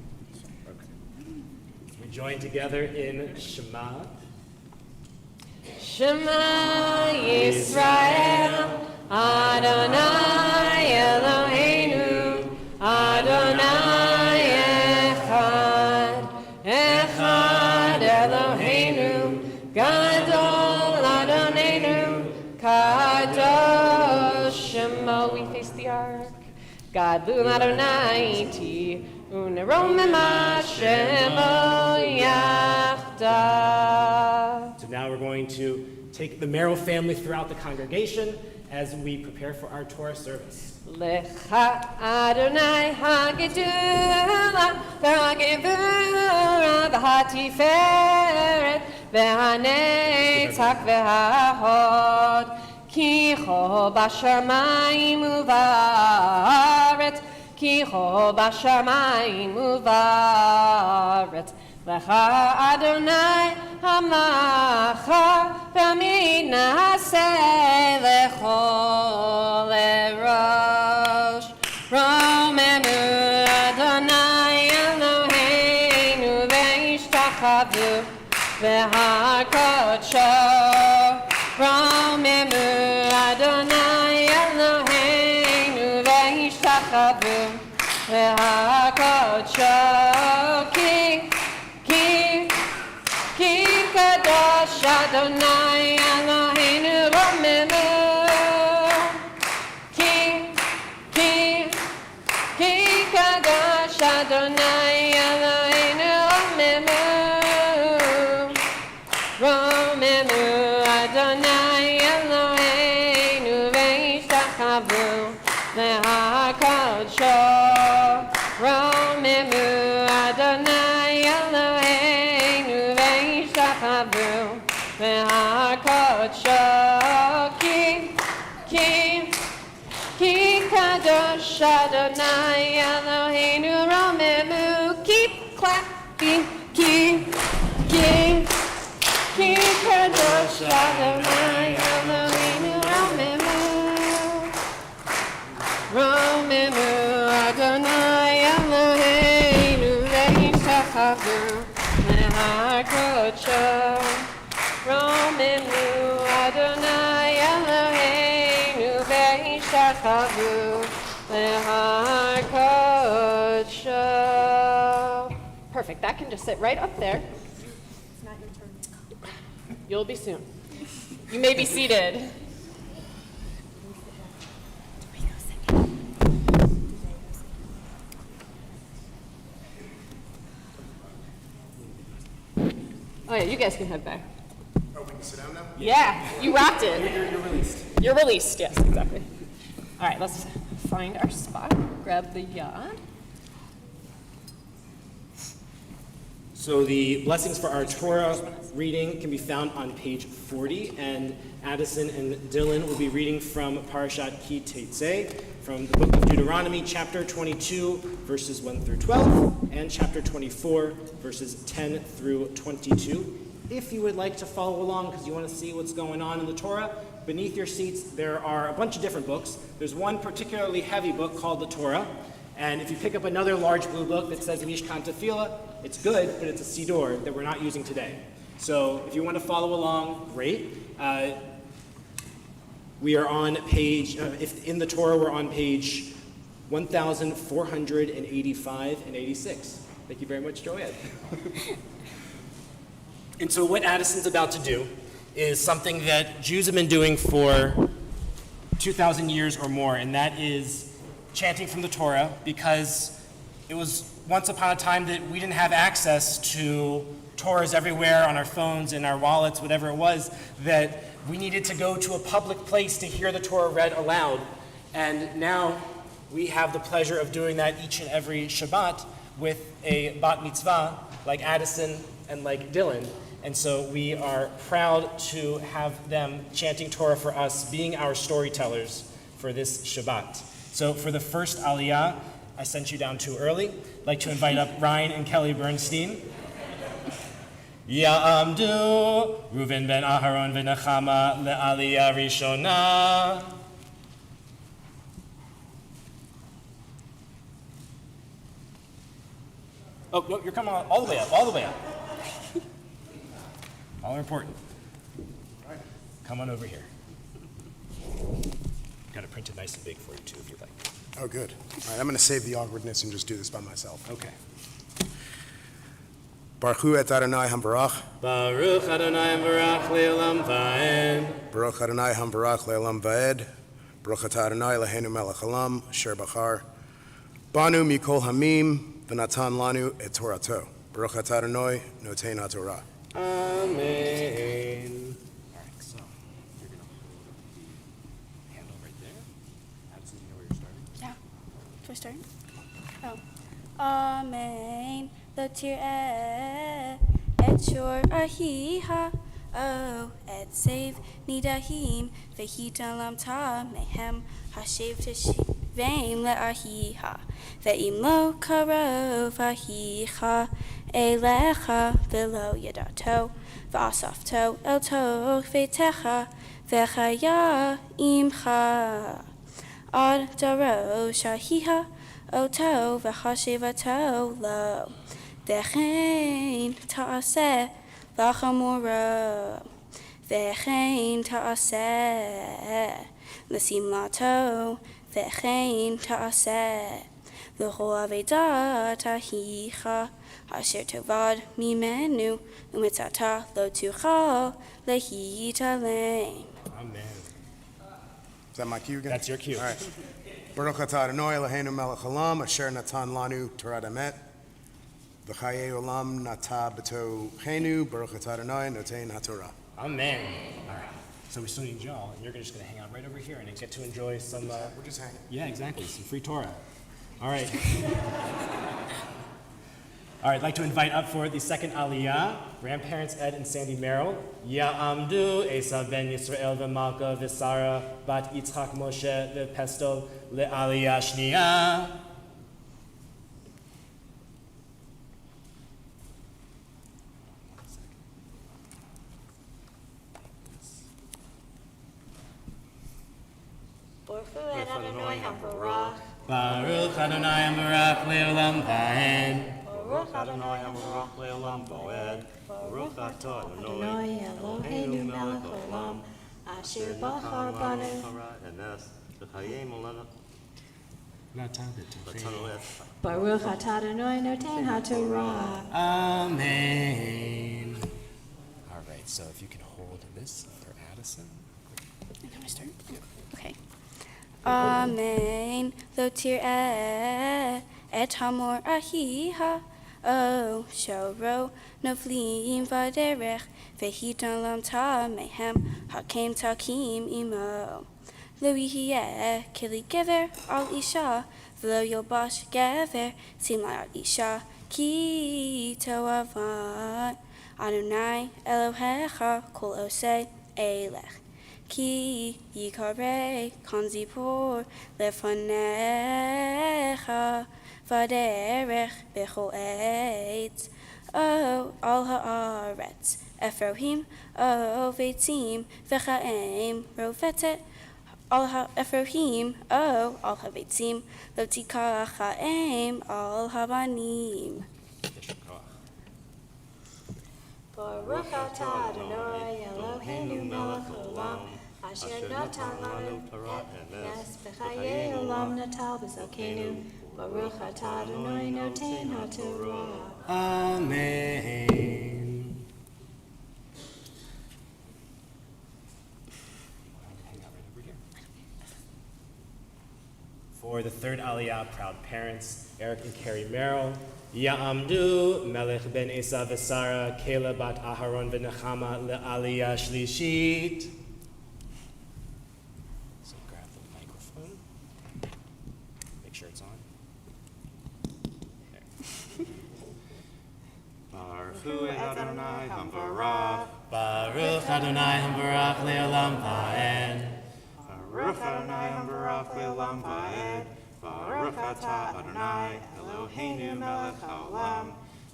Okay. We join together in Shema. Shema Yisrael, Adonai Eloheinu, Adonai Echad, Echad Eloheinu, Gadol Adonenu, Kadosh Shema. We face the ark. Gadol Adonai iti, uneromem Hashemo yachdav. So now we're going to take the Merrill family throughout the congregation as we prepare for our Torah service. Lecha Adonai hagedula, v'hagevura, v'hatiferet, v'hanetzach, v'hahod, ki cho b'shamayim uvaret, ki cho b'shamayim uvaret. Lecha Adonai hamacha, v'amid na'aseh lechol erosh. Romemu Adonai Eloheinu ve'ishtachavtu v'hakodsho. Romemu Adonai Eloheinu ve'ishtachavtu v'hakodsho. Ki kadosh Adonai Eloheinu romemu. Ki kadosh Adonai Eloheinu romemu. Romemu Adonai Eloheinu ve'ishtachavtu v'hakodsho. Romemu Adonai Eloheinu ve'ishtachavtu v'hakodsho. Ki kadosh Adonai Eloheinu romemu. Keep clapping. Ki kadosh Adonai Eloheinu romemu. Romemu Adonai Eloheinu ve'ishtachavtu v'hakodsho. Romemu Adonai Eloheinu ve'ishtachavtu v'hakodsho. Perfect. That can just sit right up there. It's not your turn. You'll be soon. You may be seated. Oh yeah, you guys can head back. Oh, we can sit down now? Yeah, you rocked it. You're released. You're released, yes, exactly. All right, let's find our spot. Grab the yad. So the blessings for our Torah reading can be found on page 40, and Addison and Dylan will be reading from Parashat Ki Tetzeh, from the book of Deuteronomy, chapter 22, verses 1 through 12, and chapter 24, verses 10 through 22. If you would like to follow along because you want to see what's going on in the Torah, beneath your seats there are a bunch of different books. There's one particularly heavy book called the Torah, and if you pick up another large blue book that says Mishkan Tefillah, it's good, but it's a Siddur that we're not using today. So if you want to follow along, great. We are on page, if in the Torah, we're on page 1,485 and 86. Thank you very much, Joanne. And so what Addison's about to do is something that Jews have been doing for 2,000 years or more, and that is chanting from the Torah, because it was once upon a time that we didn't have access to Torahs everywhere on our phones, in our wallets, whatever it was, that we needed to go to a public place to hear the Torah read aloud. And now we have the pleasure of doing that each and every Shabbat with a bat mitzvah like Addison and like Dylan. And so we are proud to have them chanting Torah for us, being our storytellers for this Shabbat. So for the first Aliyah, I sent you down too early. I'd like to invite up Ryan and Kelly Bernstein. Ya'amdu Reuven ben Aharon v'Nechama le'Aliyah Rishona. Oh, no, you're coming all the way up, all the way up. All important. Come on over here. Got it printed nice and big for you too, if you'd like. Oh, good. All right, I'm going to save the awkwardness and just do this by myself. Okay. Baruch Hu et Adonai Hambarach. Baruch Adonai Barach Le'olam Va'ed. Baruch Adonai Hambarach Le'olam Va'ed. Baruch atah Adonai Eloheinu melech haolam, asher bachar Banu mikol hamim v'natan lanu et Torato. Baruch atah Adonai notein haTorah. Amen. All right, so you're going to hold the handle right there. Addison, do you know where you're starting? Yeah. Do I start? Oh. Amen. Lo tir'eh et shor ahiha. Oh, et save nidahim vehitan lam ta mehem hashev teshvein le'ahiha ve'im lo karov ahiha elecha velo yadato v'asafto el tov ve'techa ve'chaya imcha ad daro shahiha oto v'chashevato lo ve'chein ta'aseh V'chamura v'chein ta'aseh l'simlato v'chein ta'aseh l'chol aveda tahicha asher tovad mimenu umitzata lo tuchal lehitalem. Amen. Is that my cue again? That's your cue. All right. Baruch atah Adonai Eloheinu melech haolam asher natan lanu Torah emet. V'chayei olam nata b'tochenu Baruch atah Adonai notein haTorah. Amen. All right. So we still need y'all, and you're just going to hang out right over here and get to enjoy some. We're just hanging. Yeah, exactly. Some free Torah. All right. All right. I'd like to invite up for the second Aliyah, grandparents Ed and Sandy Merrill. Ya'amdu Esav ben Yisrael v'Malka v'Sara bat Yitzchak Moshe v'Pesto le'Aliyah Shniya. Baruch Adonai Barak Leolam Vaed. Baruch Adonai Barak Leolam Vaed. Baruch atah Adonai Eloheinu melech haolam asher bachar banu emes v'chayei olam Baruch atah Adonai notein haTorah. Amen. All right, so if you can hold this for Addison. And how do I start? Okay. Amen. Lo tir'eh et hamor ahiha. Oh, shoro novlim v'derech vehitan lam ta mehem hakem takim imo. Lo yihiyeh kili gever al isha v'lo yilbash gever simla al isha ki toavan Adonai Elohecha kol oseh elech. Ki yikarei kanzipor lefanecha v'derech bechol eitz. O al haaretz Ephraim o veitzim v'chaim rovetet al ha'Ephraim o al haveitzim lo tikach chaim al habanim. Baruch atah Adonai Eloheinu melech haolam asher natan lanu Torah emes v'chayei olam natal b'zalkenu. Baruch atah Adonai notein haTorah. Amen. Hang out right over here. For the third Aliyah, proud parents, Eric and Carrie Merrill. Ya'amdu Melech ben Esav v'Sara Kayla bat Aharon v'Nechama le'Aliyah Shlishit. So grab the microphone. Make sure it's on. Baruch Adonai Hamvarach. Baruch Adonai Hamvarach le'olam va'ed. Baruch Adonai Hamvarach le'olam va'ed. Baruch atah Adonai Eloheinu melech haolam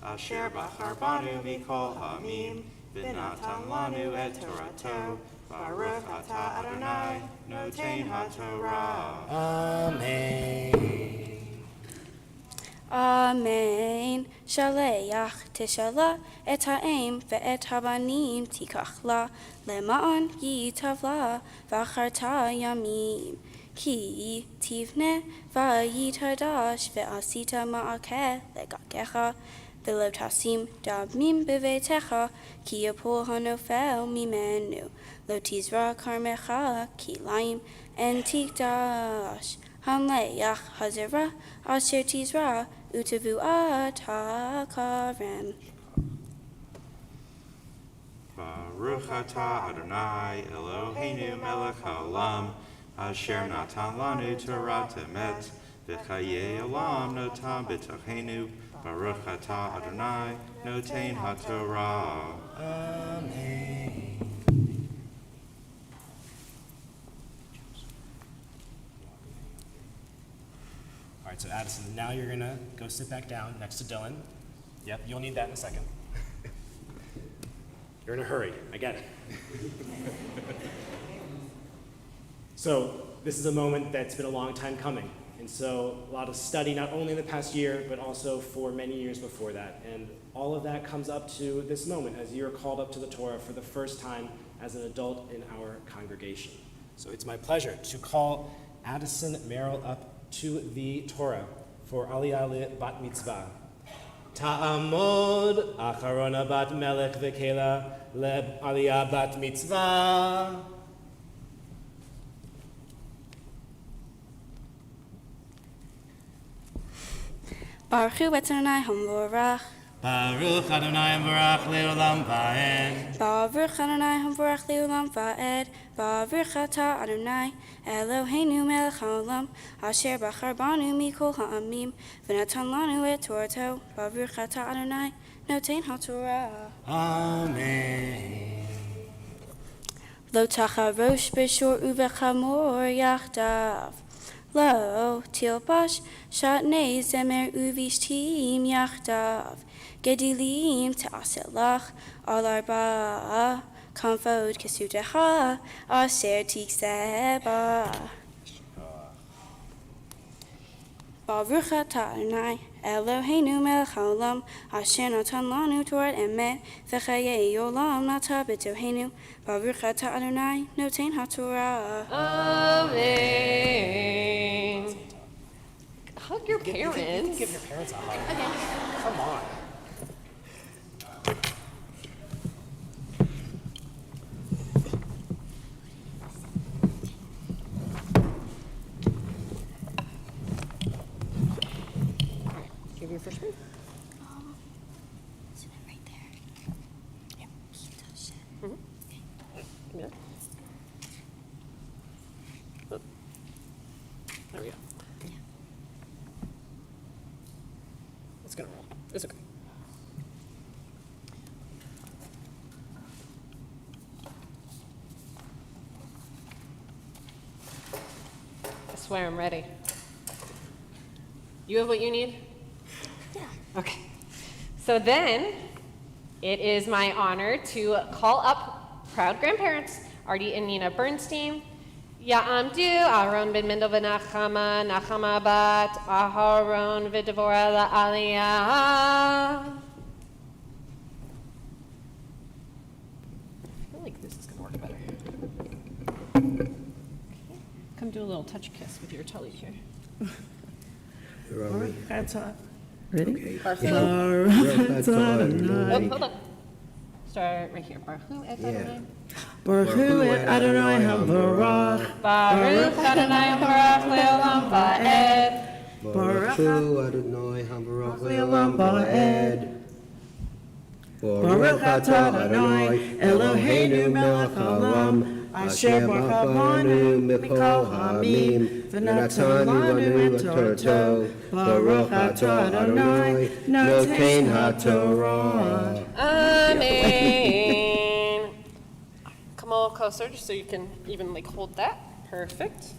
asher bachar banu mikol hamim v'natan lanu et Torato. Baruch atah Adonai notein haTorah. Amen. Amen. Shaleach tishala et ha'em ve'et habanim tikachla lema'an yitavla v'acharta yamim. Ki tivne va'yitadash ve'asita ma'akeh legakecha ve'lo tasim damim bevetecha ki yapol hanofel mimenu lo tizra karmecha ki laim en tikdash Hamleach Hazira, Asher Tizra, Utavuat HaKarem. Baruch atah Adonai Eloheinu melech haolam asher natan lanu Torah emet v'chayei olam notam b'tochenu Baruch atah Adonai notein haTorah. Amen. All right, so Addison, now you're gonna go sit back down next to Dylan. Yep, you'll need that in a second. You're in a hurry, I get it. So this is a moment that's been a long time coming. And so a lot of study, not only in the past year, but also for many years before that. And all of that comes up to this moment as you're called up to the Torah for the first time as an adult in our congregation. So it's my pleasure to call Addison Merrill up to the Torah for Aliyah Bat Mitzvah. Ta'amod acharona bat melech v'kela leb Aliyah Bat Mitzvah. Baruch Hu Adonai Hamvorach. Baruch Adonai Hamvorach leolam va'ed. Baruch Adonai Hamvorach leolam va'ed. Baruch atah Adonai Eloheinu melech haolam asher bachar banu mikol ha'amim v'natan lanu et Torto. Baruch atah Adonai notein haTorah. Amen. Lo tacharosh b'shor uvechamor yachdav. Lo tilpash shatnei zemer uvishtim yachdav. Gedilim ta'aselach al arba. Kamvod kesutecha asher tikseba. Baruch atah Adonai Eloheinu melech haolam asher natan lanu Torah emet v'chayei olam nata b'tohenu. Baruch atah Adonai notein haTorah. Amen. Hug your parents. You can give your parents a hug. Okay. Come on. Give your first one. Right there. Yeah. Oh. There we go. It's gonna roll. It's okay. I swear I'm ready. You have what you need? Yeah. Okay. So then, it is my honor to call up proud grandparents, Artie and Nina Bernstein. Ya'amdu Aaron ben Mendel v'Nachama, Nachama bat Aharon v'Devorah la'Aliyah. I feel like this is gonna work better. Okay. Come do a little touch kiss with your talit here. Ready? Okay. Baruch Hu. Baruch Oh, Adonai. hold on. Start right here. Baruch Hu et Adonai. Baruch Hu et Adonai Hamvorach. Baruch Adonai Hamvorach leolam va'ed. Baruch Hu Adonai Hamvorach leolam va'ed. Baruch atah Adonai Eloheinu melech haolam asher bachar banu mikol ha'amim v'natan lanu et Torto. Baruch atah Adonai notein haTorah. Amen. Come a little closer just so you can even like hold that. Perfect.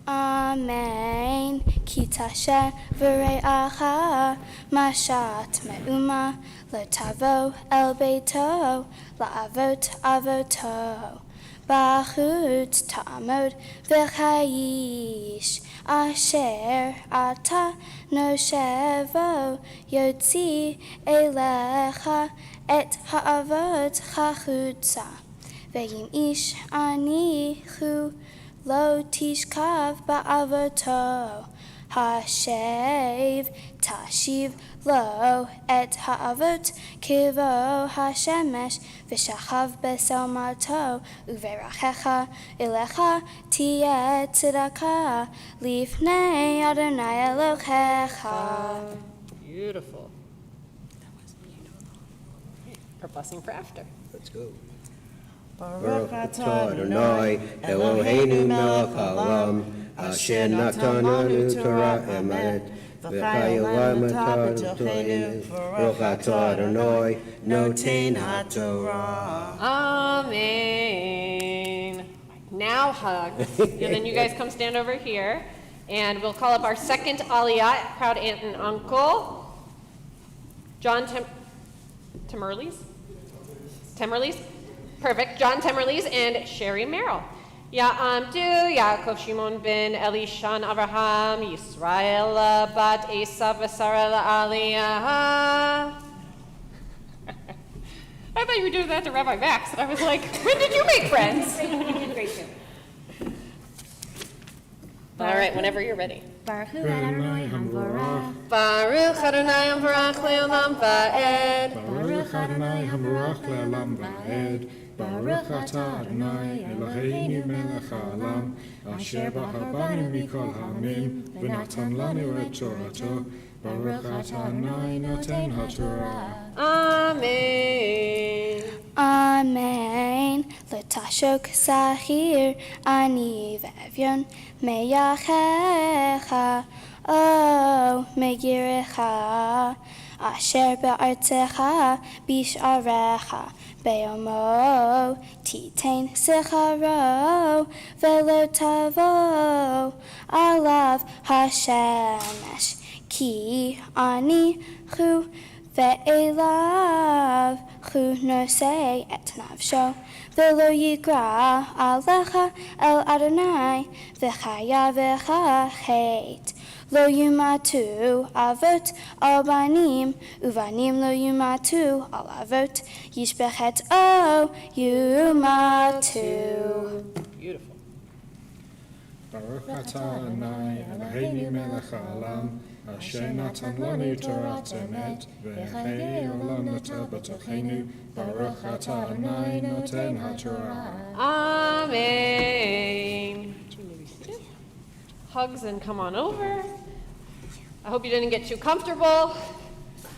Amen. Ki tasher v're'acha mashat me'uma lo tavo el beito la'avot avoto bachut ta'amod v'chayish asher ata noshevo yotzi elecha et ha'avot chachutza ve'im ish ani chu Lo tishkav ba'avoto, Hashev tashiv lo et ha'avot kivo hashemesh v'shachav besomato uverachecha ilecha tiye tzedakah lifnei Adonai Elohecha. Beautiful. Our blessing for after. Let's go. Baruch atah Adonai Eloheinu melech haolam asher natan lanu Torah emet v'chai olam atah b'tochenu Baruch atah Adonai noten haTorah. Amen. Now hugs. And then you guys come stand over here. And we'll call up our second aliyah, proud aunt and uncle. John Temerles? Perfect. John Temerles and Sherry Merrill. Ya'amdu Yaakov Shimon ben Elishan Abraham Yisrael bat Esav v'Sara la'aliyah. I thought you were doing that to Rabbi Max, and I was like, when did you make friends? Great too. All right, whenever you're ready. Baruch Adonai Hamvarach. Baruch Adonai Hamvarach le'olam va'ed. Baruch Adonai Hamvarach le'olam va'ed. Baruch atah Adonai Eloheinu melech haolam asher bachar banu mikol ha'amim v'natan lanu et Torato. Baruch atah Adonai noten haTorah. Amen. Amen. L'tashok sahir ani ve'evyon meyachecha o megirecha asher be'artecha bish'arecha be'omo titein secharo ve'lo tavo alav hashemesh ki ani chu ve'elav chu nosei et navsho ve'lo yikra alecha el Adonai v'chaya v'chachet lo yumatu avot al banim uvanim lo yumatu al avot yishbechet o yumatu. Beautiful. Baruch atah Adonai Eloheinu melech haolam asher natan lanu Torah emet v'chai olam nata b'tochenu. Baruch atah Adonai noten haTorah. Amen. Hugs and come on over. I hope you didn't get too comfortable.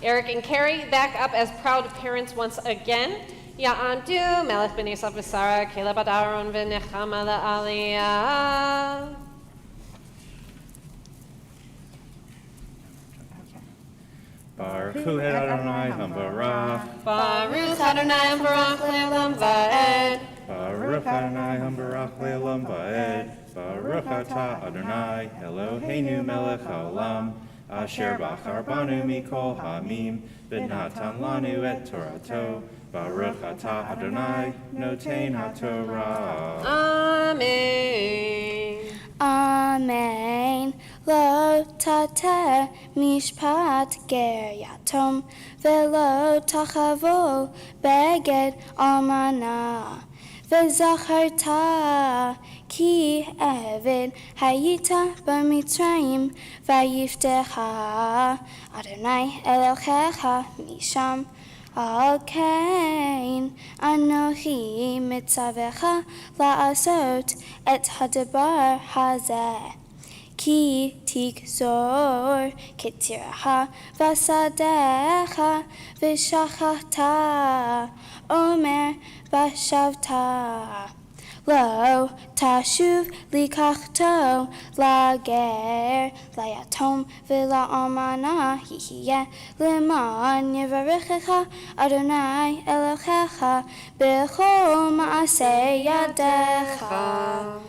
Eric and Carrie back up as proud parents once again. Ya'amdu melech b'nei Esav v'Sara Kela bat Aaron v'nechama la'aliyah. Baruch Adonai Hamvarach. Baruch Adonai Hamvarach le'olam va'ed. Baruch Adonai Hamvarach le'olam va'ed. Baruch atah Adonai Eloheinu melech haolam asher bachar banu mikol ha'amim v'natan lanu et Torato. Baruch atah Adonai noten haTorah. Amen. Amen. Lo tateh mishpat ger yatom ve'lo tachavol beged almana ve'zacharta ki eved hayita b'mitzrayim vayiftecha Adonai Elohecha misham al kain anochi mitzavecha la'asot et hadabar hazeh ki tikzor ketiraha vasadecha v'shachata omer bashavta lo tashuv likachto lager layatom v'la'almana yihiyeh leman yevarechecha Adonai Elohecha b'chol ma'aseh yadecha.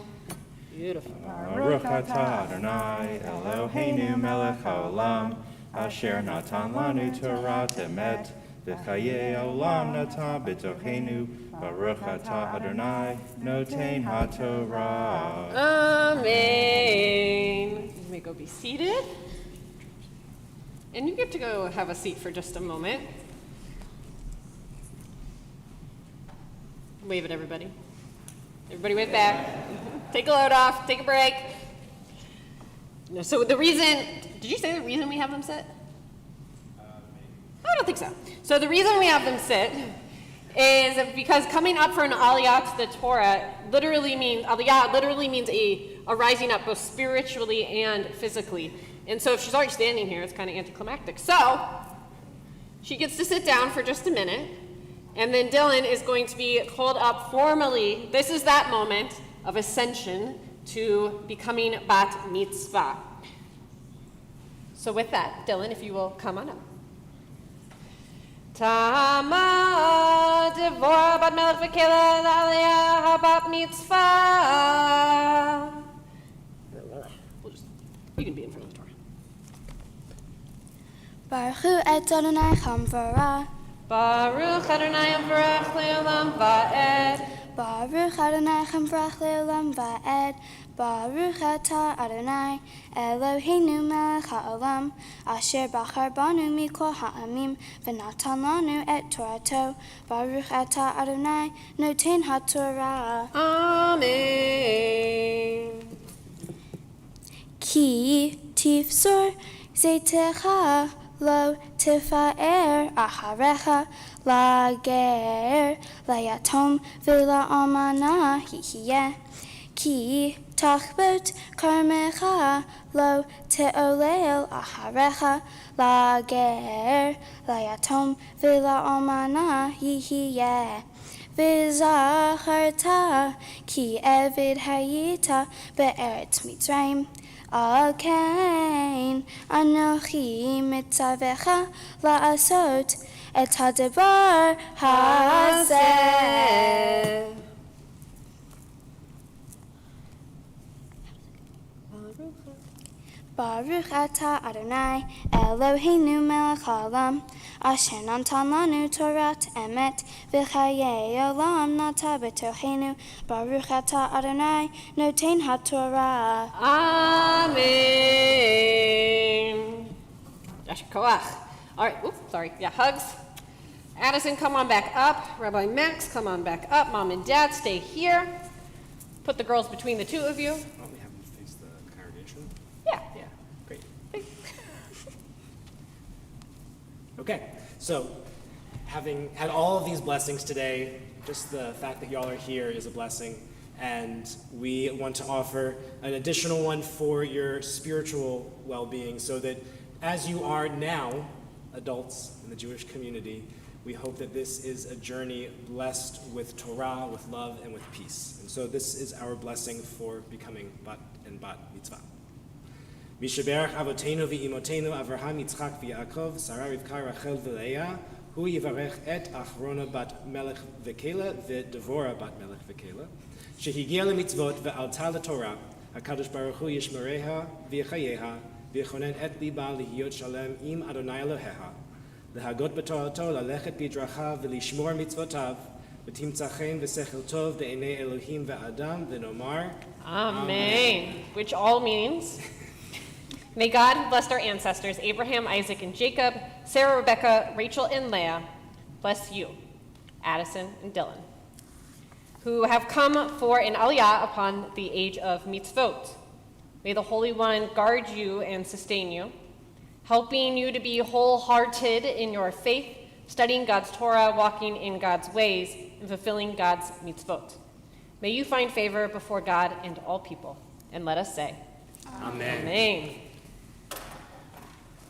Beautiful. Baruch atah Adonai Eloheinu melech haolam asher natan lanu Torah emet v'chayei olam natan b'tochenu. Baruch atah Adonai noten haTorah. Amen. You may go be seated. And you get to go have a seat for just a moment. Wave at everybody. Everybody wave back. Take a load off. Take a break. No, so the reason, did you say the reason we have them sit? I don't think so. So the reason we have them sit is because coming up for an aliyah to the Torah aliyah literally means a rising up both spiritually and physically. And so if she's already standing here, it's kind of anticlimactic. So she gets to sit down for just a minute, and then Dylan is going to be called up formally. This is that moment of ascension to becoming bat mitzvah. So with that, Dylan, if you will come on up. Tama Devorah bat melech v'kela l'aliyah habat mitzvah. You can be in front of the Torah. Baruch hu et Adonai chamvara. Baruch Adonai Yamvarach le'olam va'ed. Baruch Adonai chamvarach le'olam va'ed. Baruch atah Adonai Eloheinu melech ha'olam asher bachar banu mikol ha'amim v'natan lanu et Torato. Baruch atah Adonai noten ha'Torah. Amen. Ki tifsor zetecha lo tifa'er aharecha lager layatom v'la'almana hihiyeh. Ki tachbot karmecha lo te'olel aharecha lager layatom v'la'almana yihiyeh. V'zacharta ki eved hayita be'eretz Mitzrayim. Al kain anochi mitzavecha la'asot et hadabar hazeh. Baruch atah Adonai Eloheinu melech haolam asher natan lanu Torat emet v'chayei olam nata b'tochenu. Baruch atah Adonai noten ha'Torah. Amen. Yasher koach. All right, oops, sorry. Yeah, hugs. Addison, come on back up. Rabbi Max, come on back up. Mom and Dad, stay here. Put the girls between the two of you. Oh, we have them face the congregation? Yeah. Great. Okay, so having had all of these blessings today, just the fact that y'all are here is a blessing, and we want to offer an additional one for your spiritual well-being, so that as you are now adults in the Jewish community, we hope that this is a journey blessed with Torah, with love, and with peace. And so this is our blessing for becoming bat and bat mitzvah. Mishaberach avotenu v'imotenu Avraham, Yitzchak v'Yaakov, Sarah, Rivka, Rachel v'Leah, hu yivarech et Achrona bat melech v'kela v'Devorah bat melech v'kela, shehigia lemitzvot ve'alta l'Torah, HaKadosh Baruch Hu yishmereha v'yechayeha, v'yechonen et liba lihiyot shalem im Adonai Eloheha, להגות בתורתו, ללכת בדרכיו ולשמור מצוותיו, ותמצאכם בשכל טוב בעיני אלוהים ואדם, ונאמר Amen. Which all means, may God who blessed our ancestors, Abraham, Isaac, and Jacob, Sarah, Rebecca, Rachel, and Leah, bless you, Addison and Dylan, who have come for an aliyah upon the age of mitzvot. May the Holy One guard you and sustain you, helping you to be wholehearted in your faith, studying God's Torah, walking in God's ways, and fulfilling God's mitzvot. May you find favor before God and all people. And let us say, Amen. Amen.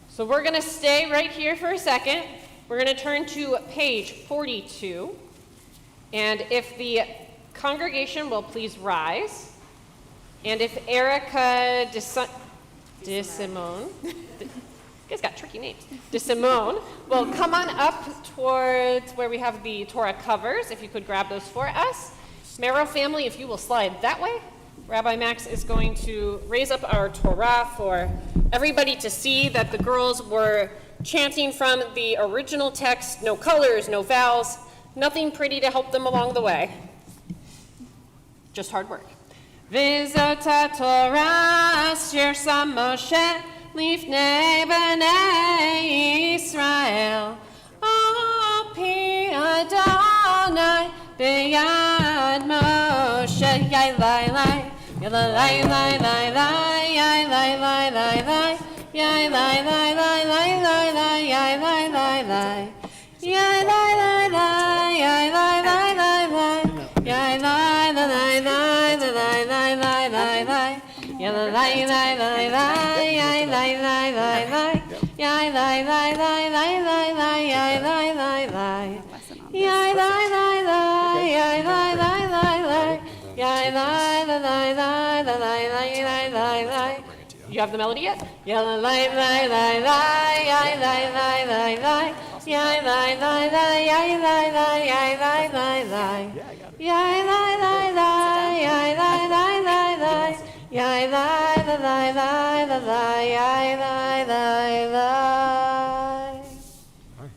So we're going to stay right here for a second. We're going to turn to page 42. And if the congregation will please rise. And if Erica DeSimone, you guys got tricky names, DeSimone, will come on up towards where we have the Torah covers, if you could grab those for us. Merrill family, if you will slide that way. Rabbi Max is going to raise up our Torah for everybody to see that the girls were chanting from the original text, no colors, no vowels, nothing pretty to help them along the way. Just hard work. V'zot Torah asher sam Moshe lifnei b'nei Yisrael al pi Adonai b'yad Moshe yai lai lai yai lai lai lai lai You have the melody yet?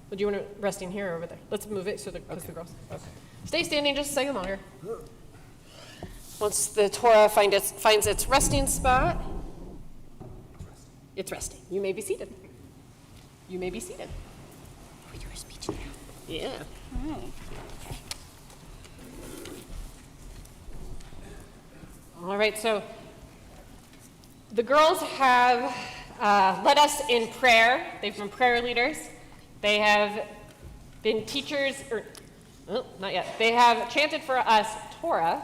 Well, do you want to resting here or over there? Let's move it so because the girls. Okay. Stay standing just a second longer. Once the Torah finds its resting spot, it's resting. You may be seated. You may be seated. We do our speech now. Yeah. Oh. All right, so the girls have led us in prayer. They've been prayer leaders. They have been teachers, not yet. They have chanted for us Torah,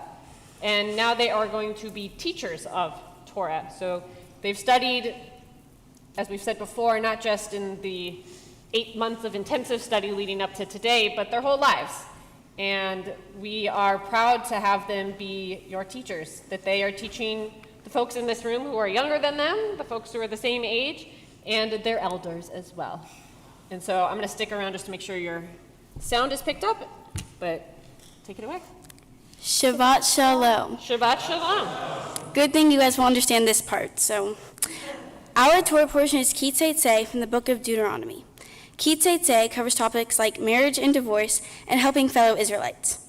and now they are going to be teachers of Torah. So they've studied, as we've said before, not just in the 8 months of intensive study leading up to today, but their whole lives. And we are proud to have them be your teachers, that they are teaching the folks in this room who are younger than them, the folks who are the same age, and their elders as well. And so I'm going to stick around just to make sure your sound is picked up, but take it away. Shabbat Shalom. Shabbat Shalom. Good thing you guys will understand this part. So, our Torah portion is Ki Tzei from the book of Deuteronomy. Ki Tzei covers topics like marriage and divorce and helping fellow Israelites.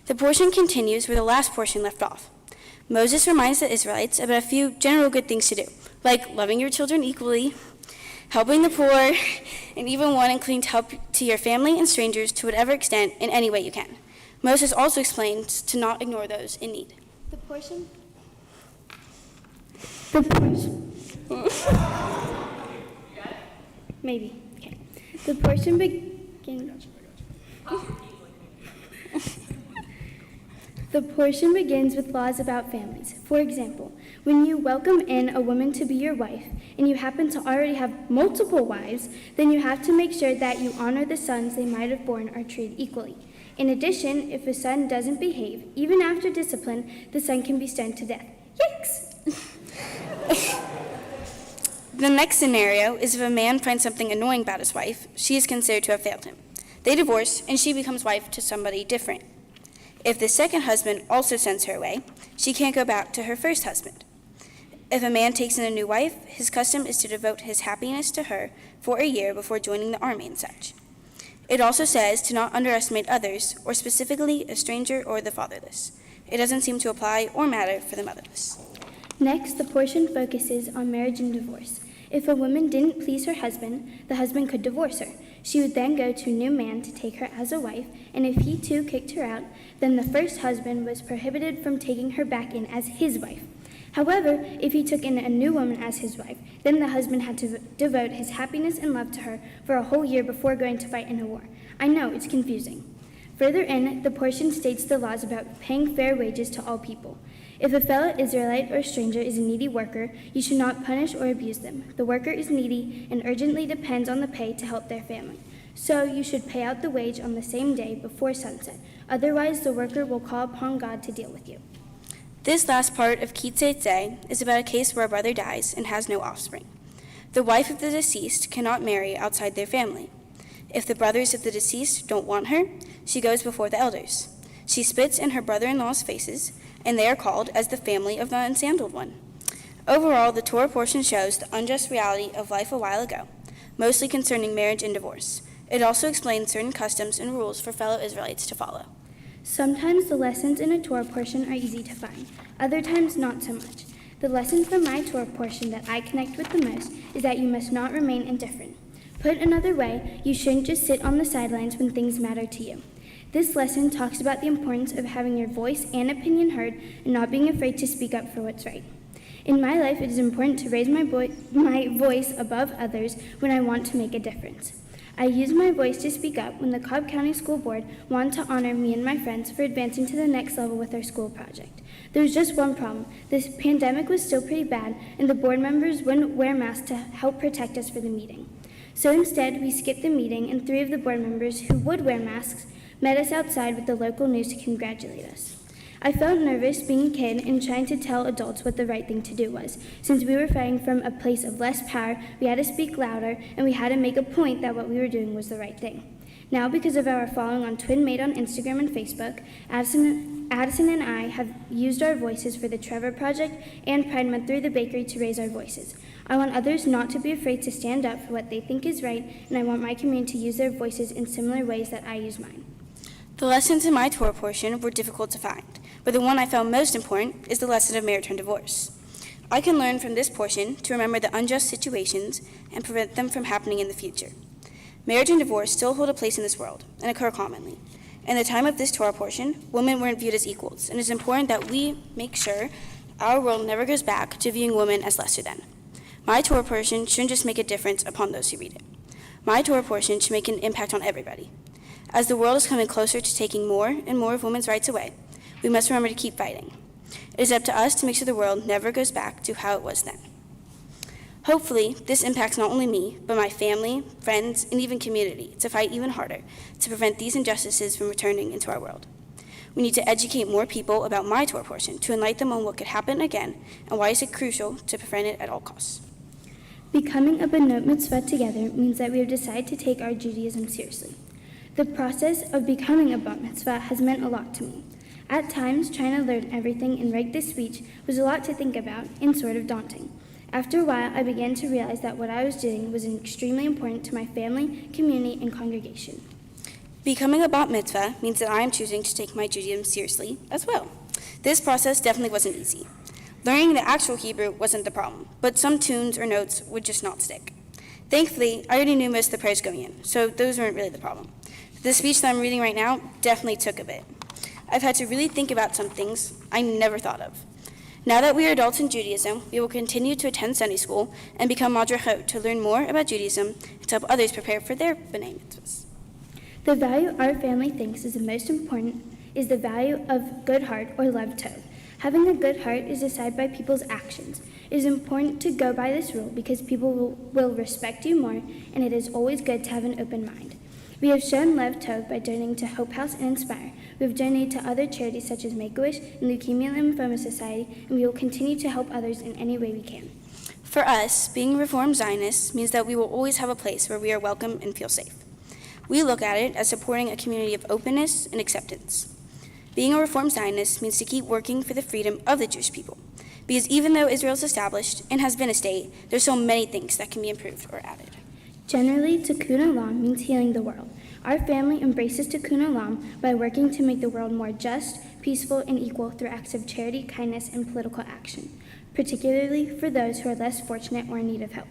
The portion continues where the last portion left off. Moses reminds the Israelites about a few general good things to do, like loving your children equally, helping the poor, and even one including to help to your family and strangers to whatever extent in any way you can. Moses also explains to not ignore those in need. The portion. Maybe. Okay. The portion begins. The portion begins with laws about families. For example, when you welcome in a woman to be your wife, and you happen to already have multiple wives, then you have to make sure that you honor the sons they might have born or treated equally. In addition, if a son doesn't behave, even after discipline, the son can be stoned to death. Yikes! The next scenario is if a man finds something annoying about his wife, she is considered to have failed him. They divorce, and she becomes wife to somebody different. If the second husband also sends her away, she can't go back to her first husband. If a man takes in a new wife, his custom is to devote his happiness to her for a year before joining the army and such. It also says to not underestimate others, or specifically a stranger or the fatherless. It doesn't seem to apply or matter for the motherless. Next, the portion focuses on marriage and divorce. If a woman didn't please her husband, the husband could divorce her. She would then go to a new man to take her as a wife, and if he too kicked her out, then the first husband was prohibited from taking her back in as his wife. However, if he took in a new woman as his wife, then the husband had to devote his happiness and love to her for a whole year before going to fight in a war. I know, it's confusing. Further in, the portion states the laws about paying fair wages to all people. If a fellow Israelite or stranger is a needy worker, you should not punish or abuse them. The worker is needy and urgently depends on the pay to help their family. So you should pay out the wage on the same day before sunset. Otherwise, the worker will call upon God to deal with you. This last part of Ki Tzei is about a case where a brother dies and has no offspring. The wife of the deceased cannot marry outside their family. If the brothers of the deceased don't want her, she goes before the elders. She spits in her brother-in-law's faces, and they are called as the family of the unsandaled one. Overall, the Torah portion shows the unjust reality of life a while ago, mostly concerning marriage and divorce. It also explains certain customs and rules for fellow Israelites to follow. Sometimes the lessons in a Torah portion are easy to find, other times not so much. The lesson from my Torah portion that I connect with the most is that you must not remain indifferent. Put another way, you shouldn't just sit on the sidelines when things matter to you. This lesson talks about the importance of having your voice and opinion heard and not being afraid to speak up for what's right. In my life, it is important to raise my voice above others when I want to make a difference. I used my voice to speak up when the Cobb County School Board wanted to honor me and my friends for advancing to the next level with our school project. There was just one problem. This pandemic was still pretty bad, and the board members wouldn't wear masks to help protect us for the meeting. So instead, we skipped the meeting, and 3 of the board members who would wear masks met us outside with the local news to congratulate us. I felt nervous being a kid and trying to tell adults what the right thing to do was. Since we were fighting from a place of less power, we had to speak louder, and we had to make a point that what we were doing was the right thing. Now, because of our following on Twin Made on Instagram and Facebook, Addison and I have used our voices for the Trevor Project and Pride Month through the bakery to raise our voices. I want others not to be afraid to stand up for what they think is right, and I want my community to use their voices in similar ways that I use mine. The lessons in my Torah portion were difficult to find, but the one I found most important is the lesson of marriage and divorce. I can learn from this portion to remember the unjust situations and prevent them from happening in the future. Marriage and divorce still hold a place in this world and occur commonly. In the time of this Torah portion, women weren't viewed as equals, and it's important that we make sure our world never goes back to viewing women as lesser than. My Torah portion shouldn't just make a difference upon those who read it. My Torah portion should make an impact on everybody. As the world is coming closer to taking more and more of women's rights away, we must remember to keep fighting. It is up to us to make sure the world never goes back to how it was then. Hopefully, this impacts not only me, but my family, friends, and even community to fight even harder to prevent these injustices from returning into our world. We need to educate more people about my Torah portion to enlighten them on what could happen again and why is it crucial to prevent it at all costs. Becoming a Benot Mitzvah together means that we have decided to take our Judaism seriously. The process of becoming a Bat Mitzvah has meant a lot to me. At times, trying to learn everything and write this speech was a lot to think about and sort of daunting. After a while, I began to realize that what I was doing was extremely important to my family, community, and congregation. Becoming a Bat Mitzvah means that I am choosing to take my Judaism seriously as well. This process definitely wasn't easy. Learning the actual Hebrew wasn't the problem, but some tunes or notes would just not stick. Thankfully, I already knew most of the prayers going in, so those weren't really the problem. The speech that I'm reading right now definitely took a bit. I've had to really think about some things I never thought of. Now that we are adults in Judaism, we will continue to attend Sunday school and become madrachot to learn more about Judaism and to help others prepare for their B'nai Mitzvahs. The value our family thinks is the most important is the value of good heart or lev tov. Having a good heart is decided by people's actions. It is important to go by this rule because people will respect you more, and it is always good to have an open mind. We have shown lev tov by donating to Hope House and Inspire. We have donated to other charities such as Make-A-Wish and Leukemia and Lymphoma Society, and we will continue to help others in any way we can. For us, being Reformed Zionists means that we will always have a place where we are welcome and feel safe. We look at it as supporting a community of openness and acceptance. Being a Reformed Zionist means to keep working for the freedom of the Jewish people, because even though Israel is established and has been a state, there's so many things that can be improved or added. Generally, Tikkun Olam means healing the world. Our family embraces Tikkun Olam by working to make the world more just, peaceful, and equal through acts of charity, kindness, and political action, particularly for those who are less fortunate or in need of help.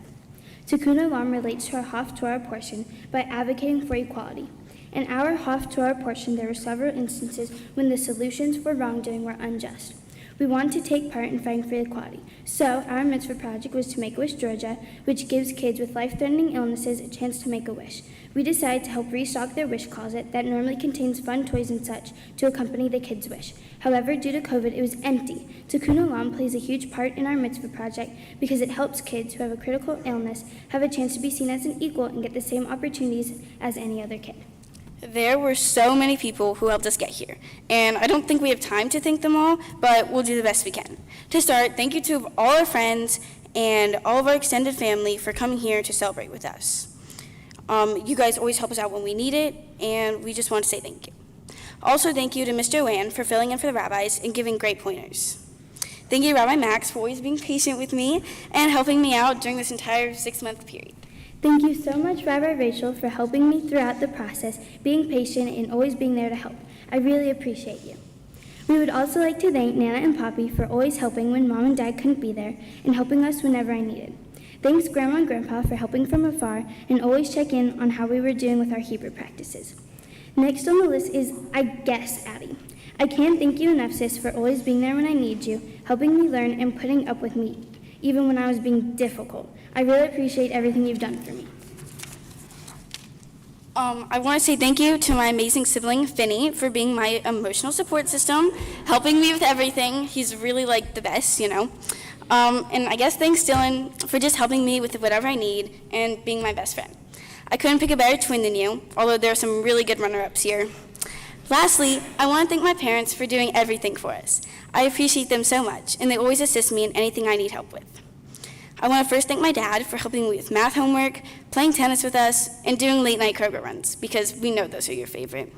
Tikkun Olam relates to our Haftorah portion by advocating for equality. In our Haftorah portion, there were several instances when the solutions for wrongdoing were unjust. We wanted to take part in fighting for equality. So our mitzvah project was to Make-A-Wish Georgia, which gives kids with life-threatening illnesses a chance to make a wish. We decided to help restock their wish closet that normally contains fun toys and such to accompany the kids' wish. However, due to COVID, it was empty. Tikkun Olam plays a huge part in our mitzvah project because it helps kids who have a critical illness have a chance to be seen as an equal and get the same opportunities as any other kid. There were so many people who helped us get here, and I don't think we have time to thank them all, but we'll do the best we can. To start, thank you to all our friends and all of our extended family for coming here to celebrate with us. You guys always help us out when we need it, and we just want to say thank you. Also, thank you to Mr. Joanne for filling in for the rabbis and giving great pointers. Thank you, Rabbi Max, for always being patient with me and helping me out during this entire 6-month period. Thank you so much, Rabbi Rachel, for helping me throughout the process, being patient, and always being there to help. I really appreciate you. We would also like to thank Nana and Poppy for always helping when Mom and Dad couldn't be there and helping us whenever I needed. Thanks, Grandma and Grandpa, for helping from afar and always check in on how we were doing with our Hebrew practices. Next on the list is, I guess, Addie. I can't thank you enough, sis, for always being there when I need you, helping me learn and putting up with me, even when I was being difficult. I really appreciate everything you've done for me. I want to say thank you to my amazing sibling, Finney, for being my emotional support system, helping me with everything. He's really like the best, And I guess thanks, Dylan, for just helping me with whatever I need and being my best friend. I couldn't pick a better twin than you, although there are some really good runner-ups here. Lastly, I want to thank my parents for doing everything for us. I appreciate them so much, and they always assist me in anything I need help with. I want to first thank my dad for helping me with math homework, playing tennis with us, and doing late-night Kroger runs, because we know those are your favorite.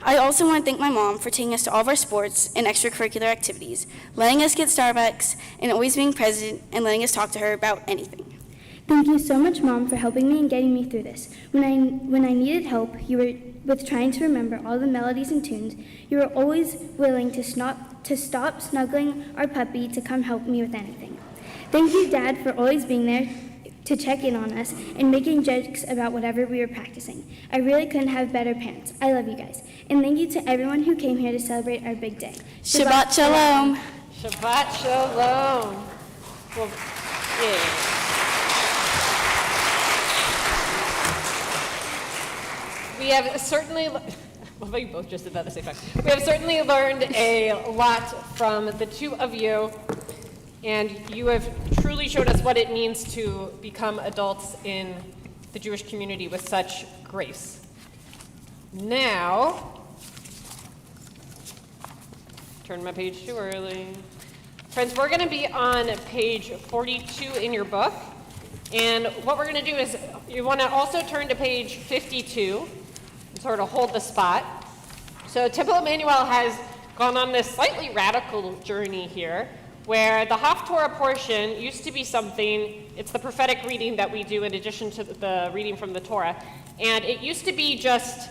I also want to thank my mom for taking us to all of our sports and extracurricular activities, letting us get Starbucks, and always being present and letting us talk to her about anything. Thank you so much, Mom, for helping me and getting me through this. When I needed help, you were with trying to remember all the melodies and tunes. You were always willing to stop snuggling our puppy to come help me with anything. Thank you, Dad, for always being there to check in on us and making jokes about whatever we were practicing. I really couldn't have better parents. I love you guys. And thank you to everyone who came here to celebrate our big day. Shabbat Shalom. Shabbat Shalom. Well, yeah. We have certainly, well, you both just did that at the same time. We have certainly learned a lot from the two of you, and you have truly showed us what it means to become adults in the Jewish community with such grace. Now, turn my page too early. Friends, we're going to be on page 42 in your book, and what we're going to do is you want to also turn to page 52 and sort of hold the spot. So Temple Emanu-El has gone on this slightly radical journey here, where the Haftorah portion used to be something, it's the prophetic reading that we do in addition to the reading from the Torah, and it used to be just,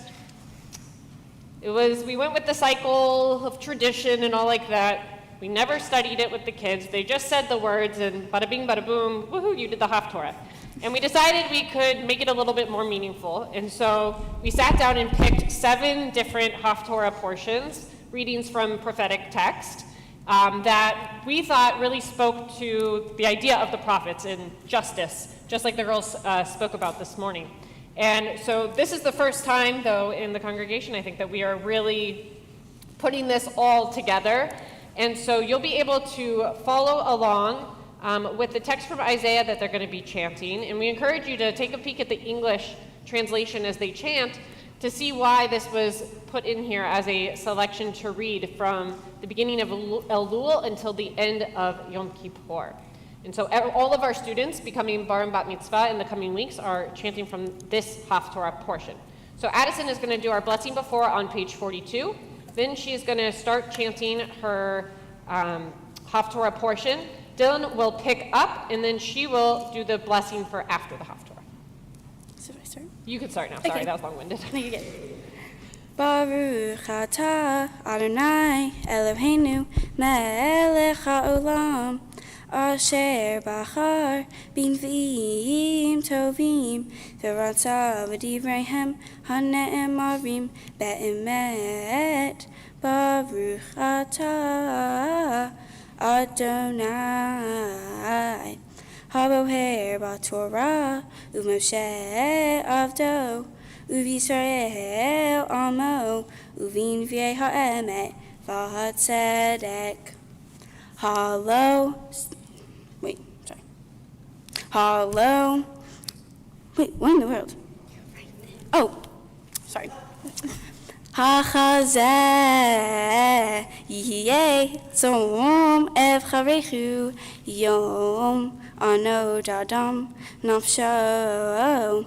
we went with the cycle of tradition and all like that. We never studied it with the kids. They just said the words and bada bing, bada boom, woohoo, you did the Haftorah. And we decided we could make it a little bit more meaningful. And so we sat down and picked 7 different Haftorah portions, readings from prophetic text, that we thought really spoke to the idea of the prophets and justice, just like the girls spoke about this morning. And so this is the first time, though, in the congregation, I think, that we are really putting this all together. And so you'll be able to follow along with the text from Isaiah that they're going to be chanting. And we encourage you to take a peek at the English translation as they chant to see why this was put in here as a selection to read from the beginning of Elul until the end of Yom Kippur. And so all of our students becoming Bar and Bat Mitzvah in the coming weeks are chanting from this Haftorah portion. So Addison is going to do our blessing before on page 42. Then she is going to start chanting her Haftorah portion. Dylan will pick up, and then she will do the blessing for after the Haftorah. Should I start? You can start now. Sorry, Okay. that was long-winded. No, you're good. Baruch atah Adonai Eloheinu melech haolam asher bachar b'nviim tovim v'ratza v'divreihem hane'emarim be'emet. Baruch atah Adonai haboher b'Torah u'Moshe avdo u'Yisrael amo u'v'nviei ha'emet v'hatzedek. What in the world? Oh, sorry. Hachazeh yeh tzom evcharechu yom ano dadam nafsho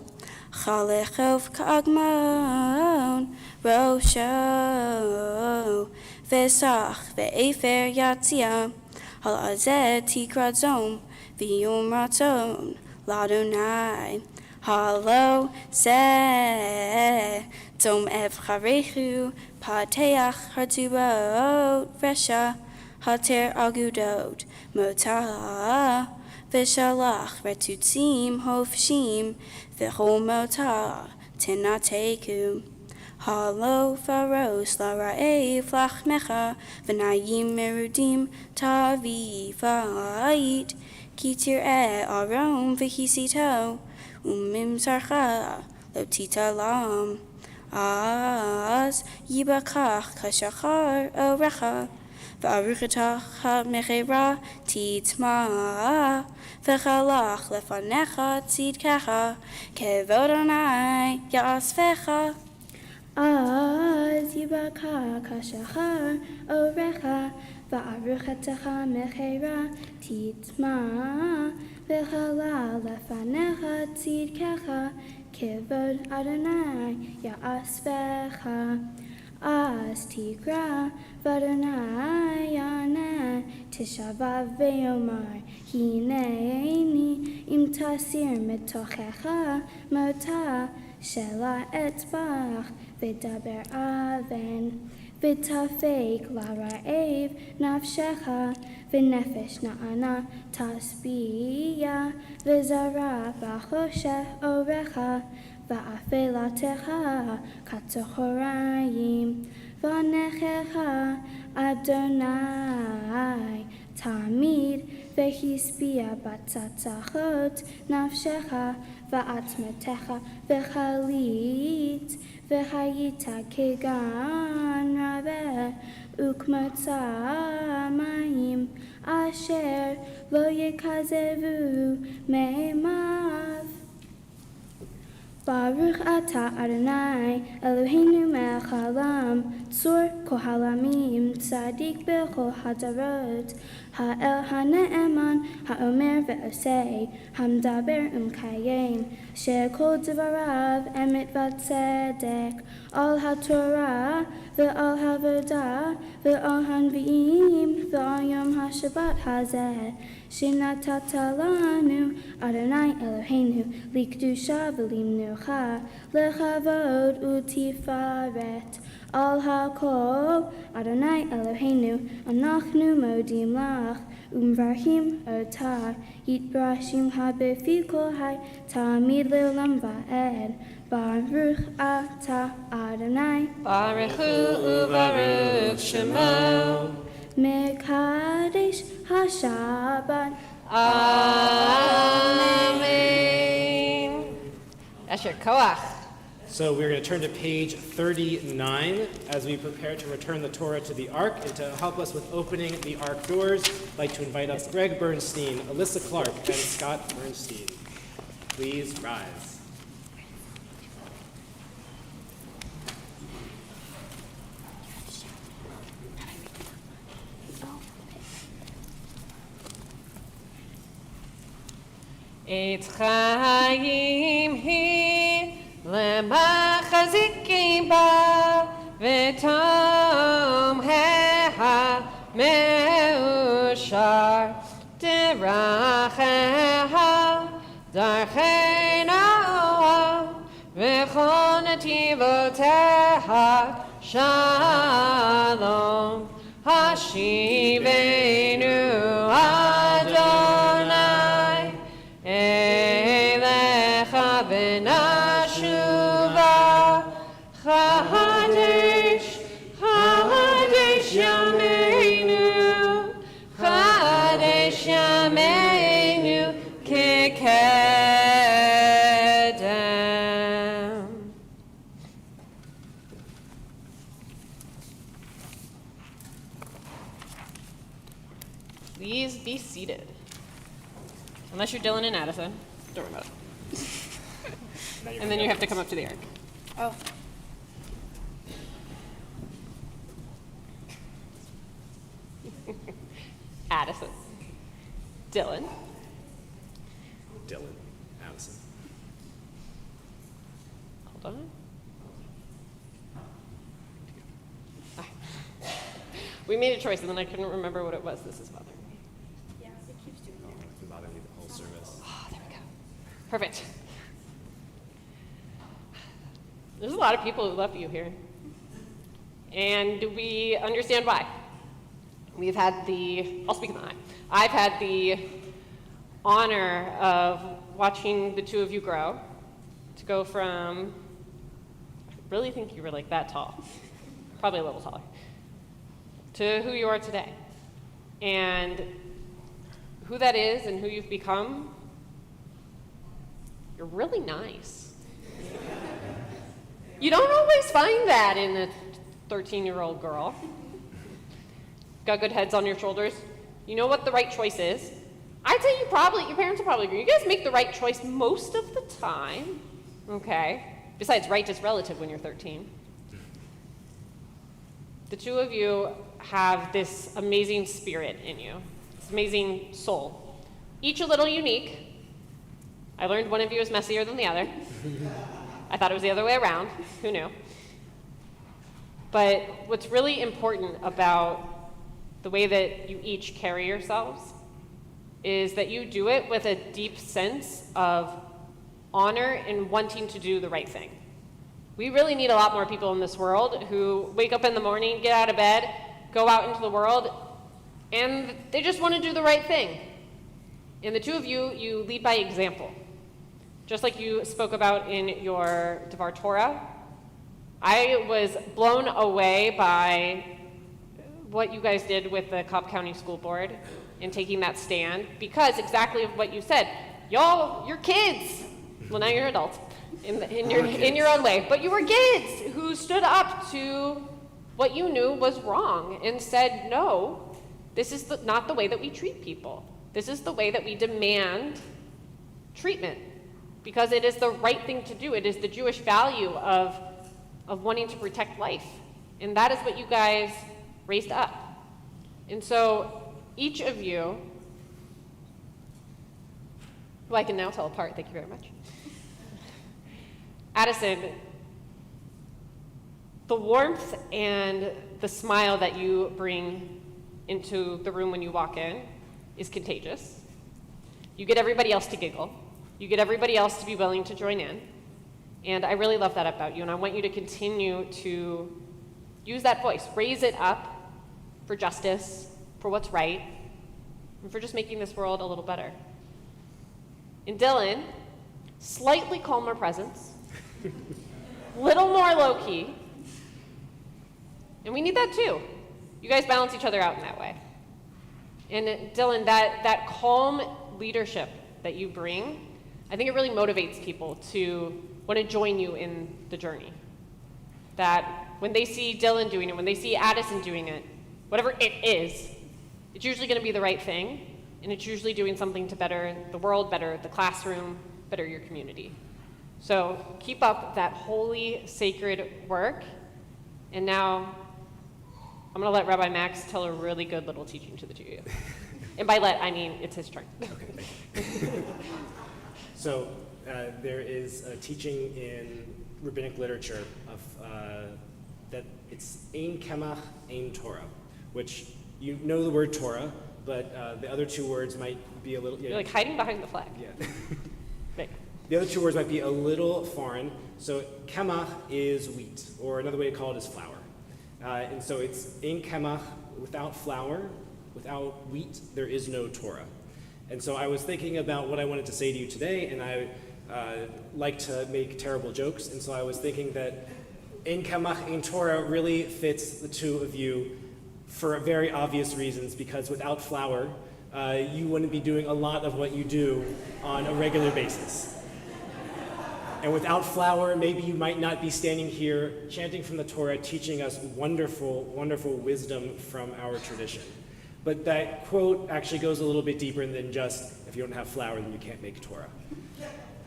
chalechof kagmon rosho v'sach ve'efer yatzia halazeh tikrad zom v'yom ratzon ladonai halo zeh Dom evcharechu pateach hartubot resha hater agudot motah v'shalach retutzim hofshim v'chol motah tenateku Halo faros la ra'ev lachmecha, v'nayim merudim tavi v'ait, ki tir'eh arom v'hisito, umim sarcha lo titalam. Az yibakach kashachar orecha, v'aruchetach mechera titma, v'chalach lefanecha tzidkecha, kevod Adonai ya'asvecha. Az yibaka kashachar orecha, va'aruchetecha mechera titma, v'chala lefanecha tzidkecha, kevod Adonai ya'asvecha. Az tikra v'Adonai yaneh tishavav ve'yomar, hineni im tasir metochecha mota shela etzbach v'daber aven, v'tafek la'ra'ev nafshecha, v'nefesh na'ana tasbiya, v'zara b'choshech orecha, va'afelatecha katzochorayim, v'anechecha Adonai tamid, v'hispia batzatzachot nafshecha, va'atzmetecha v'chalit, v'hayita kegan rabeh, ukmotza mayim, asher lo yekazevu meimav. Baruch atah Adonai Eloheinu melech haolam, tzur kol haolamim, tzadik b'chol hadarot, ha'el ha'ne'eman, ha'omer ve'osei, hamdaber u'mkayem, she'kol devarav emet v'tzedek, al ha'torah ve'al ha'avodah ve'al hanvi'im ve'al yom ha'shabbat hazeh, shenatata lanu Adonai Eloheinu likdusha v'limnucha, lechavod u'tifaret, al ha'kol Adonai Eloheinu anachnu modim lach, umvarhim otah, yitbrashim habefi kol hai, tamid le'olam va'ed. Baruch atah Adonai, Baruch hu u'baruch shemo, mekadesh haShabbat. Amen. Asher koach. So we're going to turn to page 39 as we prepare to return the Torah to the Ark. And to help us with opening the Ark doors, I'd like to invite up Greg Bernstein, Alyssa Clark, and Scott Bernstein. Please rise. Eitz chayim hi lemachaziki ba v'tom heha meushar deracheha darchena v'chol netivoteha shalom hashivenu Adonai Elecha v'nashuva Chadesh, Chadesh Yameinu, Chadesh Yameinu kekedem. Please be seated. Unless you're Dylan and Addison. Don't worry about it. And then you have to come up to the ark. Oh. Addison. Dylan. Dylan, Addison. Hold on. Ah. We made a choice and then I couldn't remember what it was. This is bothering me. Yeah, it keeps doing that. It's been bothering me the whole service. Oh, there we go. Perfect. There's a lot of people who love you here. And we understand why. We've had I'll speak in the I've had the honor of watching the two of you grow, to go from really think you were like that tall, probably a little taller, to who you are today. And who that is and who you've become, you're really nice. You don't always find that in a 13-year-old girl. Got good heads on your shoulders. You know what the right choice is. I'd say your parents will probably agree. You guys make the right choice most of the time. Okay. Besides, right is relative when you're 13. The two of you have this amazing spirit in you, this amazing soul. Each a little unique. I learned one of you is messier than the other. I thought it was the other way around. Who knew? But what's really important about the way that you each carry yourselves is that you do it with a deep sense of honor and wanting to do the right thing. We really need a lot more people in this world who wake up in the morning, get out of bed, go out into the world, and they just want to do the right thing. And the two of you, you lead by example. Just like you spoke about in your Devar Torah, I was blown away by what you guys did with the Cobb County School Board in taking that stand, because exactly what you said, y'all, you're kids. Well, now you're adults in your own way, but you were kids who stood up to what you knew was wrong and said, no, this is not the way that we treat people. This is the way that we demand treatment, because it is the right thing to do. It is the Jewish value of wanting to protect life. And that is what you guys raised up. And so each of you, who I can now tell apart, thank you very much. Addison, the warmth and the smile that you bring into the room when you walk in is contagious. You get everybody else to giggle. You get everybody else to be willing to join in. And I really love that about you, and I want you to continue to use that voice, raise it up for justice, for what's right, and for just making this world a little better. In Dylan, slightly calmer presence, little more low-key, and we need that too. You guys balance each other out in that way. And Dylan, that calm leadership that you bring, I think it really motivates people to want to join you in the journey. That when they see Dylan doing it, when they see Addison doing it, whatever it is, it's usually going to be the right thing, and it's usually doing something to better the world, better the classroom, better your community. So keep up that holy, sacred work. And now I'm going to let Rabbi Max tell a really good little teaching to the two of you. And by let, I mean it's his turn. Okay. So there is a teaching in rabbinic literature of that it's Ein Kemach, Ein Torah, which you know the word Torah, but the other two words might be a little... You're like hiding behind the flag. Yeah. Right. The other two words might be a little foreign. So kemach is wheat, or another way to call it is flour. And so it's Ein Kemach, without flour, without wheat, there is no Torah. And so I was thinking about what I wanted to say to you today, and I like to make terrible jokes, and so I was thinking that Ein Kemach, Ein Torah really fits the two of you for very obvious reasons, because without flour, you wouldn't be doing a lot of what you do on a regular basis. And without flour, maybe you might not be standing here chanting from the Torah, teaching us wonderful, wonderful wisdom from our tradition. But that quote actually goes a little bit deeper than just, if you don't have flour, then you can't make Torah.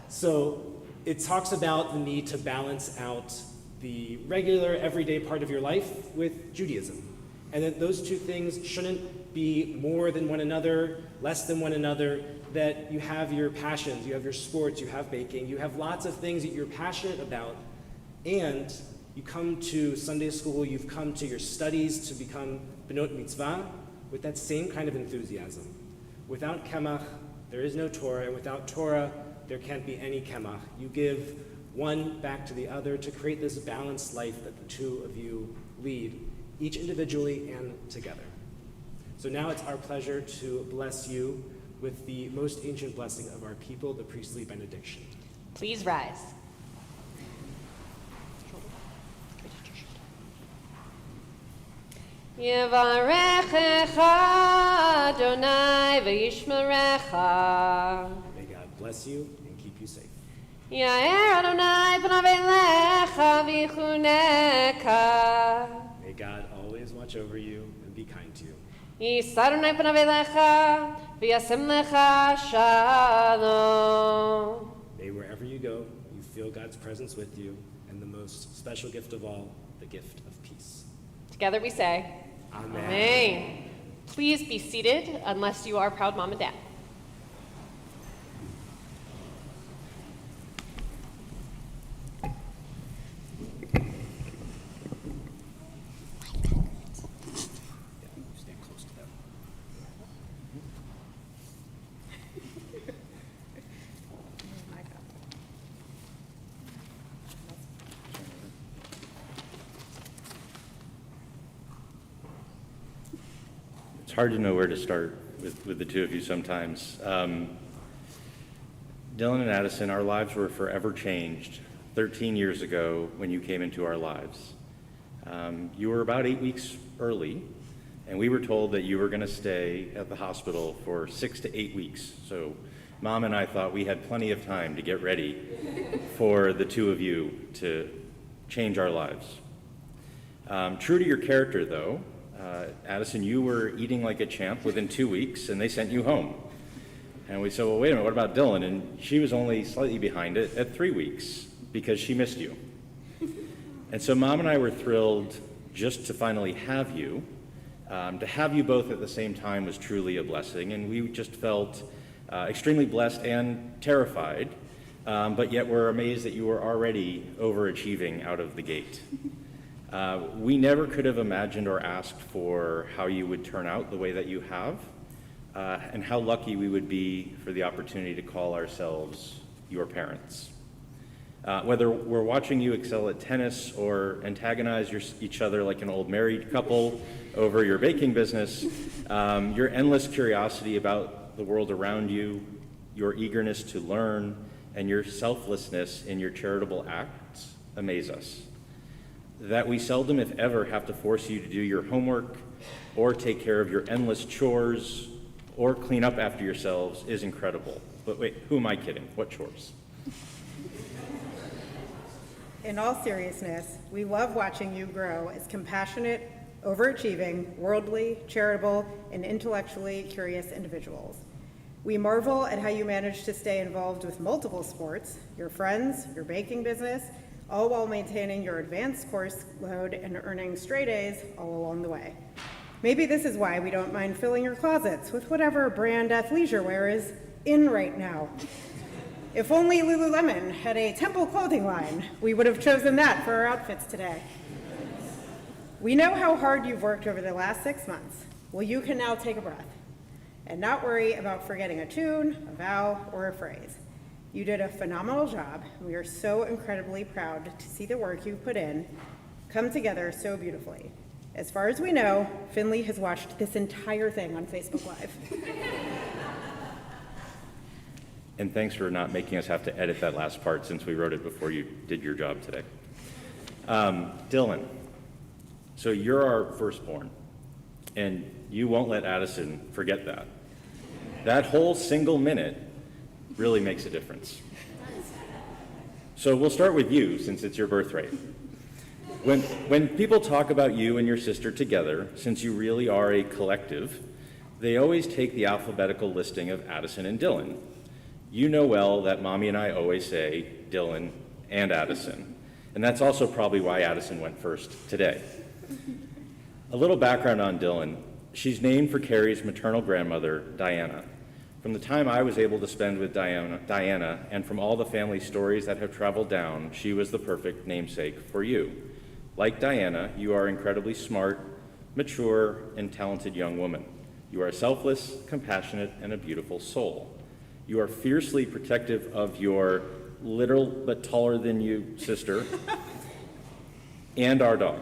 So it talks about the need to balance out the regular, everyday part of your life with Judaism. And that those two things shouldn't be more than one another, less than one another, that you have your passions, you have your sports, you have baking, you have lots of things that you're passionate about, and you come to Sunday school, you've come to your studies to become Benot Mitzvah with that same kind of enthusiasm. Without Kemach, there is no Torah, and without Torah, there can't be any Kemach. You give one back to the other to create this balanced life that the two of you lead, each individually and together. So now it's our pleasure to bless you with the most ancient blessing of our people, the priestly benediction. Please rise. Yevarechecha Adonai v'yishmerecha. May God bless you and keep you safe. Yair Adonai panav elecha v'yichuneka. May God always watch over you and be kind to you. Yisar Adonai panav elecha v'yasem lecha shalom. May wherever you go, you feel God's presence with you, and the most special gift of all, the gift of peace. Together we say, Amen. Amen. Please be seated unless you are proud mom and dad. Stand close to them. It's hard to know where to start with the two of you sometimes. Dylan and Addison, our lives were forever changed 13 years ago when you came into our lives. You were about 8 weeks early, and we were told that you were going to stay at the hospital for 6 to 8 weeks. So Mom and I thought we had plenty of time to get ready for the two of you to change our lives. True to your character, though, Addison, you were eating like a champ within 2 weeks, and they sent you home. And we said, well, wait a minute, what about Dylan? And she was only slightly behind it at 3 weeks because she missed you. And so Mom and I were thrilled just to finally have you. To have you both at the same time was truly a blessing, and we just felt extremely blessed and terrified, but yet we're amazed that you were already overachieving out of the gate. We never could have imagined or asked for how you would turn out the way that you have, and how lucky we would be for the opportunity to call ourselves your parents. Whether we're watching you excel at tennis or antagonize each other like an old married couple over your baking business, your endless curiosity about the world around you, your eagerness to learn, and your selflessness in your charitable acts amaze us. That we seldom, if ever, have to force you to do your homework or take care of your endless chores or clean up after yourselves is incredible. But wait, who am I kidding? What chores? In all seriousness, we love watching you grow as compassionate, overachieving, worldly, charitable, and intellectually curious individuals. We marvel at how you manage to stay involved with multiple sports, your friends, your baking business, all while maintaining your advanced course load and earning straight A's all along the way. Maybe this is why we don't mind filling your closets with whatever brand athleisure wear is in right now. If only Lululemon had a temple clothing line, we would have chosen that for our outfits today. We know how hard you've worked over the last 6 months. Well, you can now take a breath and not worry about forgetting a tune, a vow, or a phrase. You did a phenomenal job. We are so incredibly proud to see the work you've put in come together so beautifully. As far as we know, Finley has watched this entire thing on Facebook Live. And thanks for not making us have to edit that last part since we wrote it before you did your job today. Dylan, so you're our firstborn, and you won't let Addison forget that. That whole single minute really makes a difference. So we'll start with you since it's your birthright. When people talk about you and your sister together, since you really are a collective, they always take the alphabetical listing of Addison and Dylan. You know well that Mommy and I always say Dylan and Addison, and that's also probably why Addison went first today. A little background on Dylan. She's named for Carrie's maternal grandmother, Diana. From the time I was able to spend with Diana, and from all the family stories that have traveled down, she was the perfect namesake for you. Like Diana, you are incredibly smart, mature, and talented young woman. You are selfless, compassionate, and a beautiful soul. You are fiercely protective of your little but taller than you sister and our dog.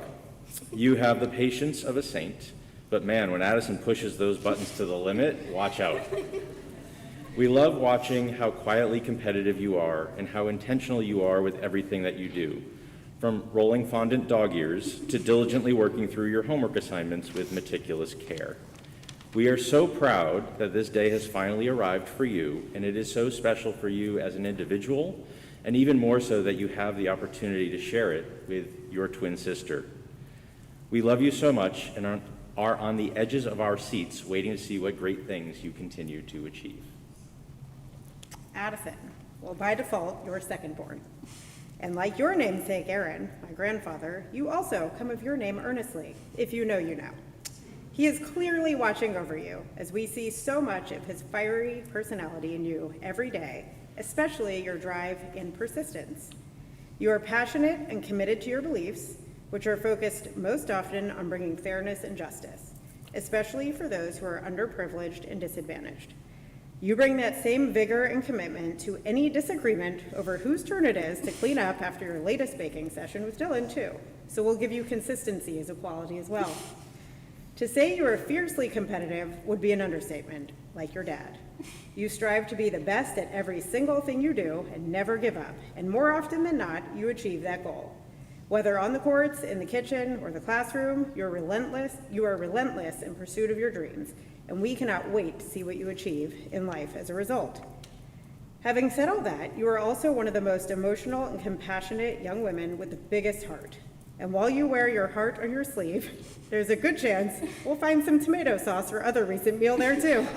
You have the patience of a saint, but man, when Addison pushes those buttons to the limit, watch out. We love watching how quietly competitive you are and how intentional you are with everything that you do. from rolling fondant dog ears to diligently working through your homework assignments with meticulous care. We are so proud that this day has finally arrived for you, and it is so special for you as an individual, and even more so that you have the opportunity to share it with your twin sister. We love you so much and are on the edges of our seats waiting to see what great things you continue to achieve. Addison, well, by default, you're second born. And like your namesake, Aaron, my grandfather, you also come of your name earnestly, if you know you know. He is clearly watching over you, as we see so much of his fiery personality in you every day, especially your drive and persistence. You are passionate and committed to your beliefs, which are focused most often on bringing fairness and justice, especially for those who are underprivileged and disadvantaged. You bring that same vigor and commitment to any disagreement over whose turn it is to clean up after your latest baking session with Dylan, too. So we'll give you consistency as a quality as well. To say you are fiercely competitive would be an understatement, like your dad. You strive to be the best at every single thing you do and never give up, and more often than not, you achieve that goal. Whether on the courts, in the kitchen, or the classroom, you are relentless in pursuit of your dreams, and we cannot wait to see what you achieve in life as a result. Having said all that, you are also one of the most emotional and compassionate young women with the biggest heart. And while you wear your heart on your sleeve, there's a good chance we'll find some tomato sauce or other recent meal there too.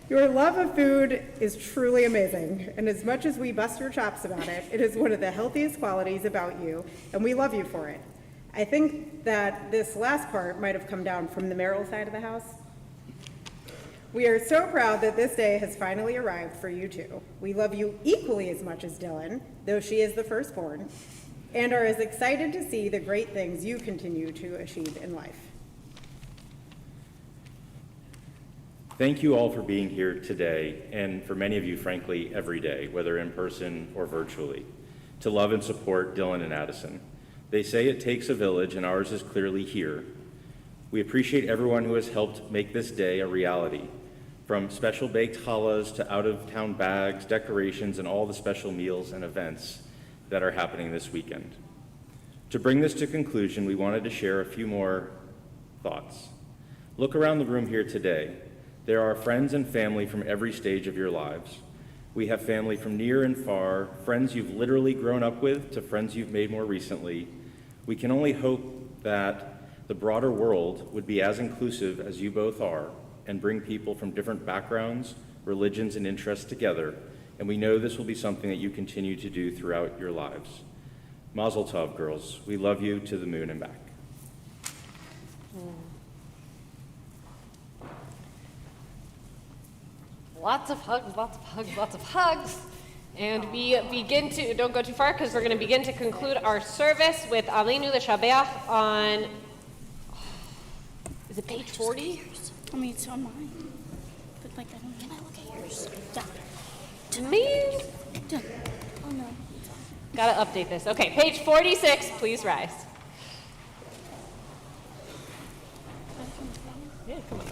Your love of food is truly amazing, and as much as we bust your chops about it, it is one of the healthiest qualities about you, and we love you for it. I think that this last part might have come down from the Merrill side of the house. We are so proud that this day has finally arrived for you too. We love you equally as much as Dylan, though she is the firstborn, and are as excited to see the great things you continue to achieve in life. Thank you all for being here today, and for many of you, frankly, every day, whether in person or virtually, to love and support Dylan and Addison. They say it takes a village, and ours is clearly here. We appreciate everyone who has helped make this day a reality, from special baked challahs to out-of-town bags, decorations, and all the special meals and events that are happening this weekend. To bring this to conclusion, we wanted to share a few more thoughts. Look around the room here today. There are friends and family from every stage of your lives. We have family from near and far, friends you've literally grown up with to friends you've made more recently. We can only hope that the broader world would be as inclusive as you both are and bring people from different backgrounds, religions, and interests together, and we know this will be something that you continue to do throughout your lives. Mazel tov, girls. We love you to the moon and back. Lots of hugs, lots of hugs, lots of hugs. And we begin to, don't go too far, because we're going to begin to conclude our service with Alenu L'Shabeach on, is it page 40? I mean, it's on mine. But, like, I don't know. Can I look at yours? Done. Me? Done. Oh, no. Gotta update this. Okay, page 46, please rise. Yeah, come on.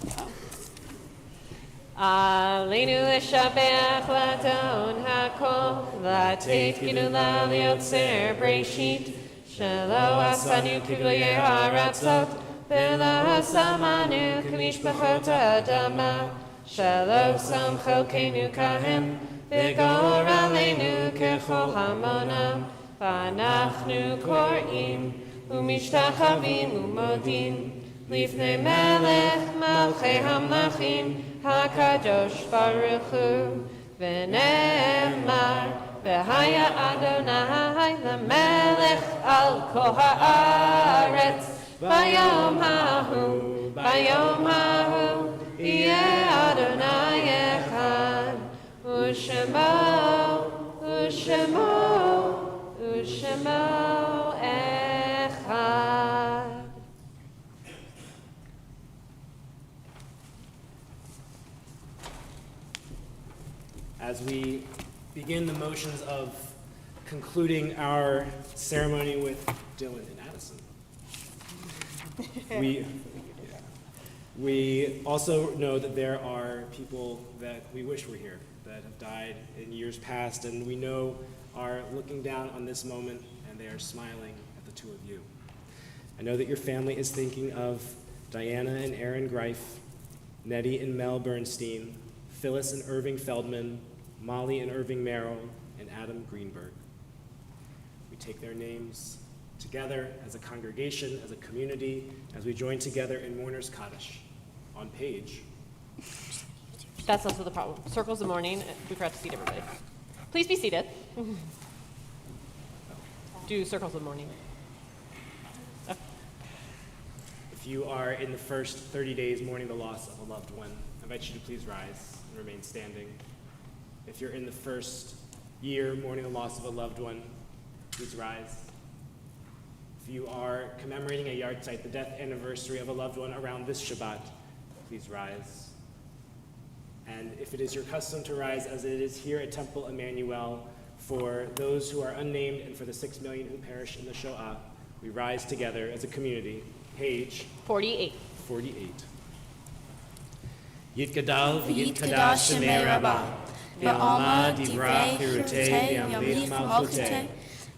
Alenu l'shabeach l'adon hakol, l'tefkinu l'yotzer breshit, shelo asanu k'goyei haratzot, v'lo samanu k'mishpachot adama, shelo samchokenu kahem, v'gor alenu k'chol hamonam, v'anachnu kor'im, u'mishtachavim u'modim, lifnei melech malchei hamlachim, HaKadosh Baruch Hu, v'ne'emar, v'haya Adonai l'melech al kol ha'aretz, bayom hahu, yeh Adonai echad, u'shemo echad. As we begin the motions of concluding our ceremony with Dylan and Addison, we also know that there are people that we wish were here that have died in years past, and we know are looking down on this moment, and they are smiling at the two of you. I know that your family is thinking of Diana and Aaron Greif, Nettie and Mel Bernstein, Phyllis and Irving Feldman, Molly and Irving Merrill, and Adam Greenberg. We take their names together as a congregation, as a community, as we join together in Mourner's Kaddish on page. That's also the problem. Circles of mourning. We forgot to seat everybody. Please be seated. Do circles of mourning. Okay. If you are in the first 30 days mourning the loss of a loved one, I invite you to please rise and remain standing. If you're in the first year mourning the loss of a loved one, please rise. If you are commemorating a yahrzeit, the death anniversary of a loved one around this Shabbat, please rise. And if it is your custom to rise, as it is here at Temple Emanu-El, for those who are unnamed and for the 6 million who perished in the Shoah, we rise together as a community. Page 48. 48. Yitgadal v'yitkadash shemei Rabbah, v'alma divrei hirutei v'yamlich malchutei,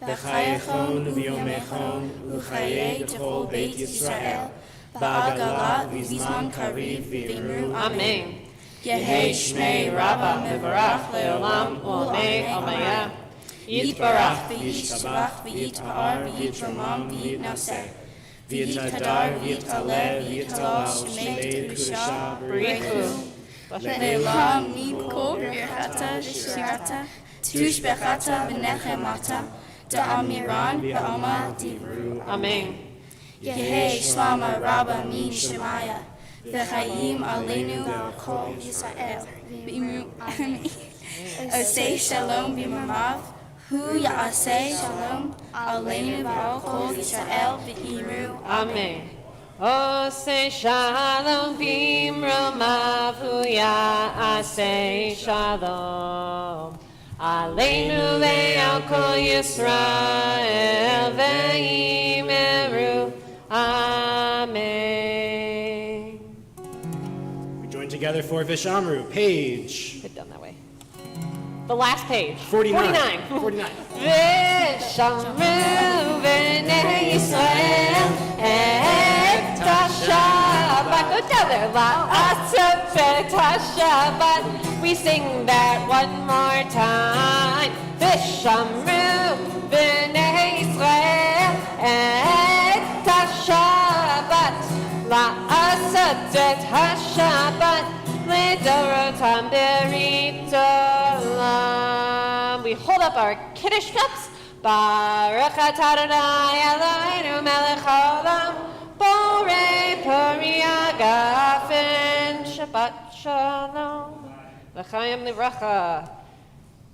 v'chayechon v'yomechon v'chayei t'chol Beit Yisrael, ba'agala v'zman kariv v'imru Amen. Yehei Shmei Rabbah mevarach le'olam u'amei amaya. Yitbarach v'yishtabach v'yitpa'ar v'yitromam v'yitnaseh. V'yitkadar v'yitaleh v'yitalal Shmei Kedusha B'richu. Le'olam mikol birchata v'shirata tushbechata v'nechemata da'amiran ba'alma divru. Amen. Yehei Shlama Rabbah min Shemaya. V'chayim aleinu v'kol Yisrael v'imru amen. Osei shalom b'mamav, hu ya'aseh shalom aleinu v'kol Yisrael v'imru Amen. Osei shalom b'mromav hu ya'aseh shalom aleinu ve'al kol Yisrael ve'imru Amen. Together for Vishamru, page. Get down that way. The last page. 49. 49. Vishamru b'nei Yisrael et ha-Shabbat. Go down there. La'aseh et ha-Shabbat. We sing that one more time. Vishamru b'nei Yisrael et ha-Shabbat. La'aseh et ha-Shabbat. L'dorotam b'ritolam. We hold up our Kiddush cups. Baruch atah Adonai Eloheinu melech haolam. Borei pori agafen. Shabbat shalom. L'chaim livracha.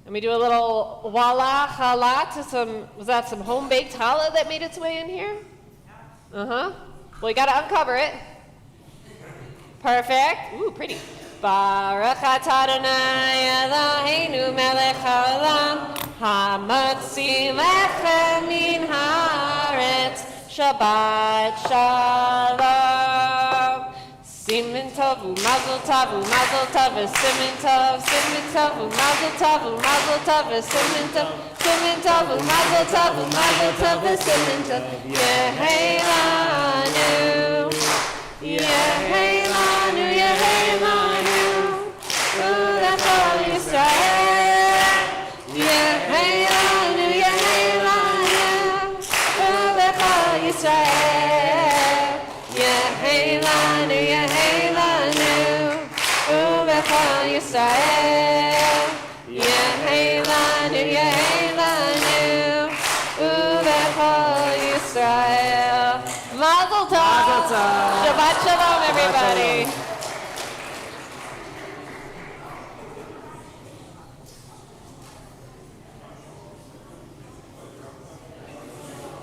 And we do a little wala challah. Was that some home-baked challah that made its way in here? Uh-huh. Well, you got to uncover it. Perfect. Ooh, pretty. Baruch atah Adonai Eloheinu melech haolam, hamotzi lechem min haaretz, Shabbat shalom. Siman tov u'mazel tov u'mazel tov siman tov u'mazel tov u'mazel tov siman tov u'mazel tov u'mazel tov siman tov. Yehei lanu, Yehei lanu, Yehei lanu, u'lechol Yisrael. Yehei lanu, Yehei lanu, u'lechol Yisrael. Yehei lanu, Yehei lanu, u'lechol Yisrael. Yehei lanu, Yehei lanu, u'lechol Yisrael. Mazel tov. Shabbat shalom, everybody.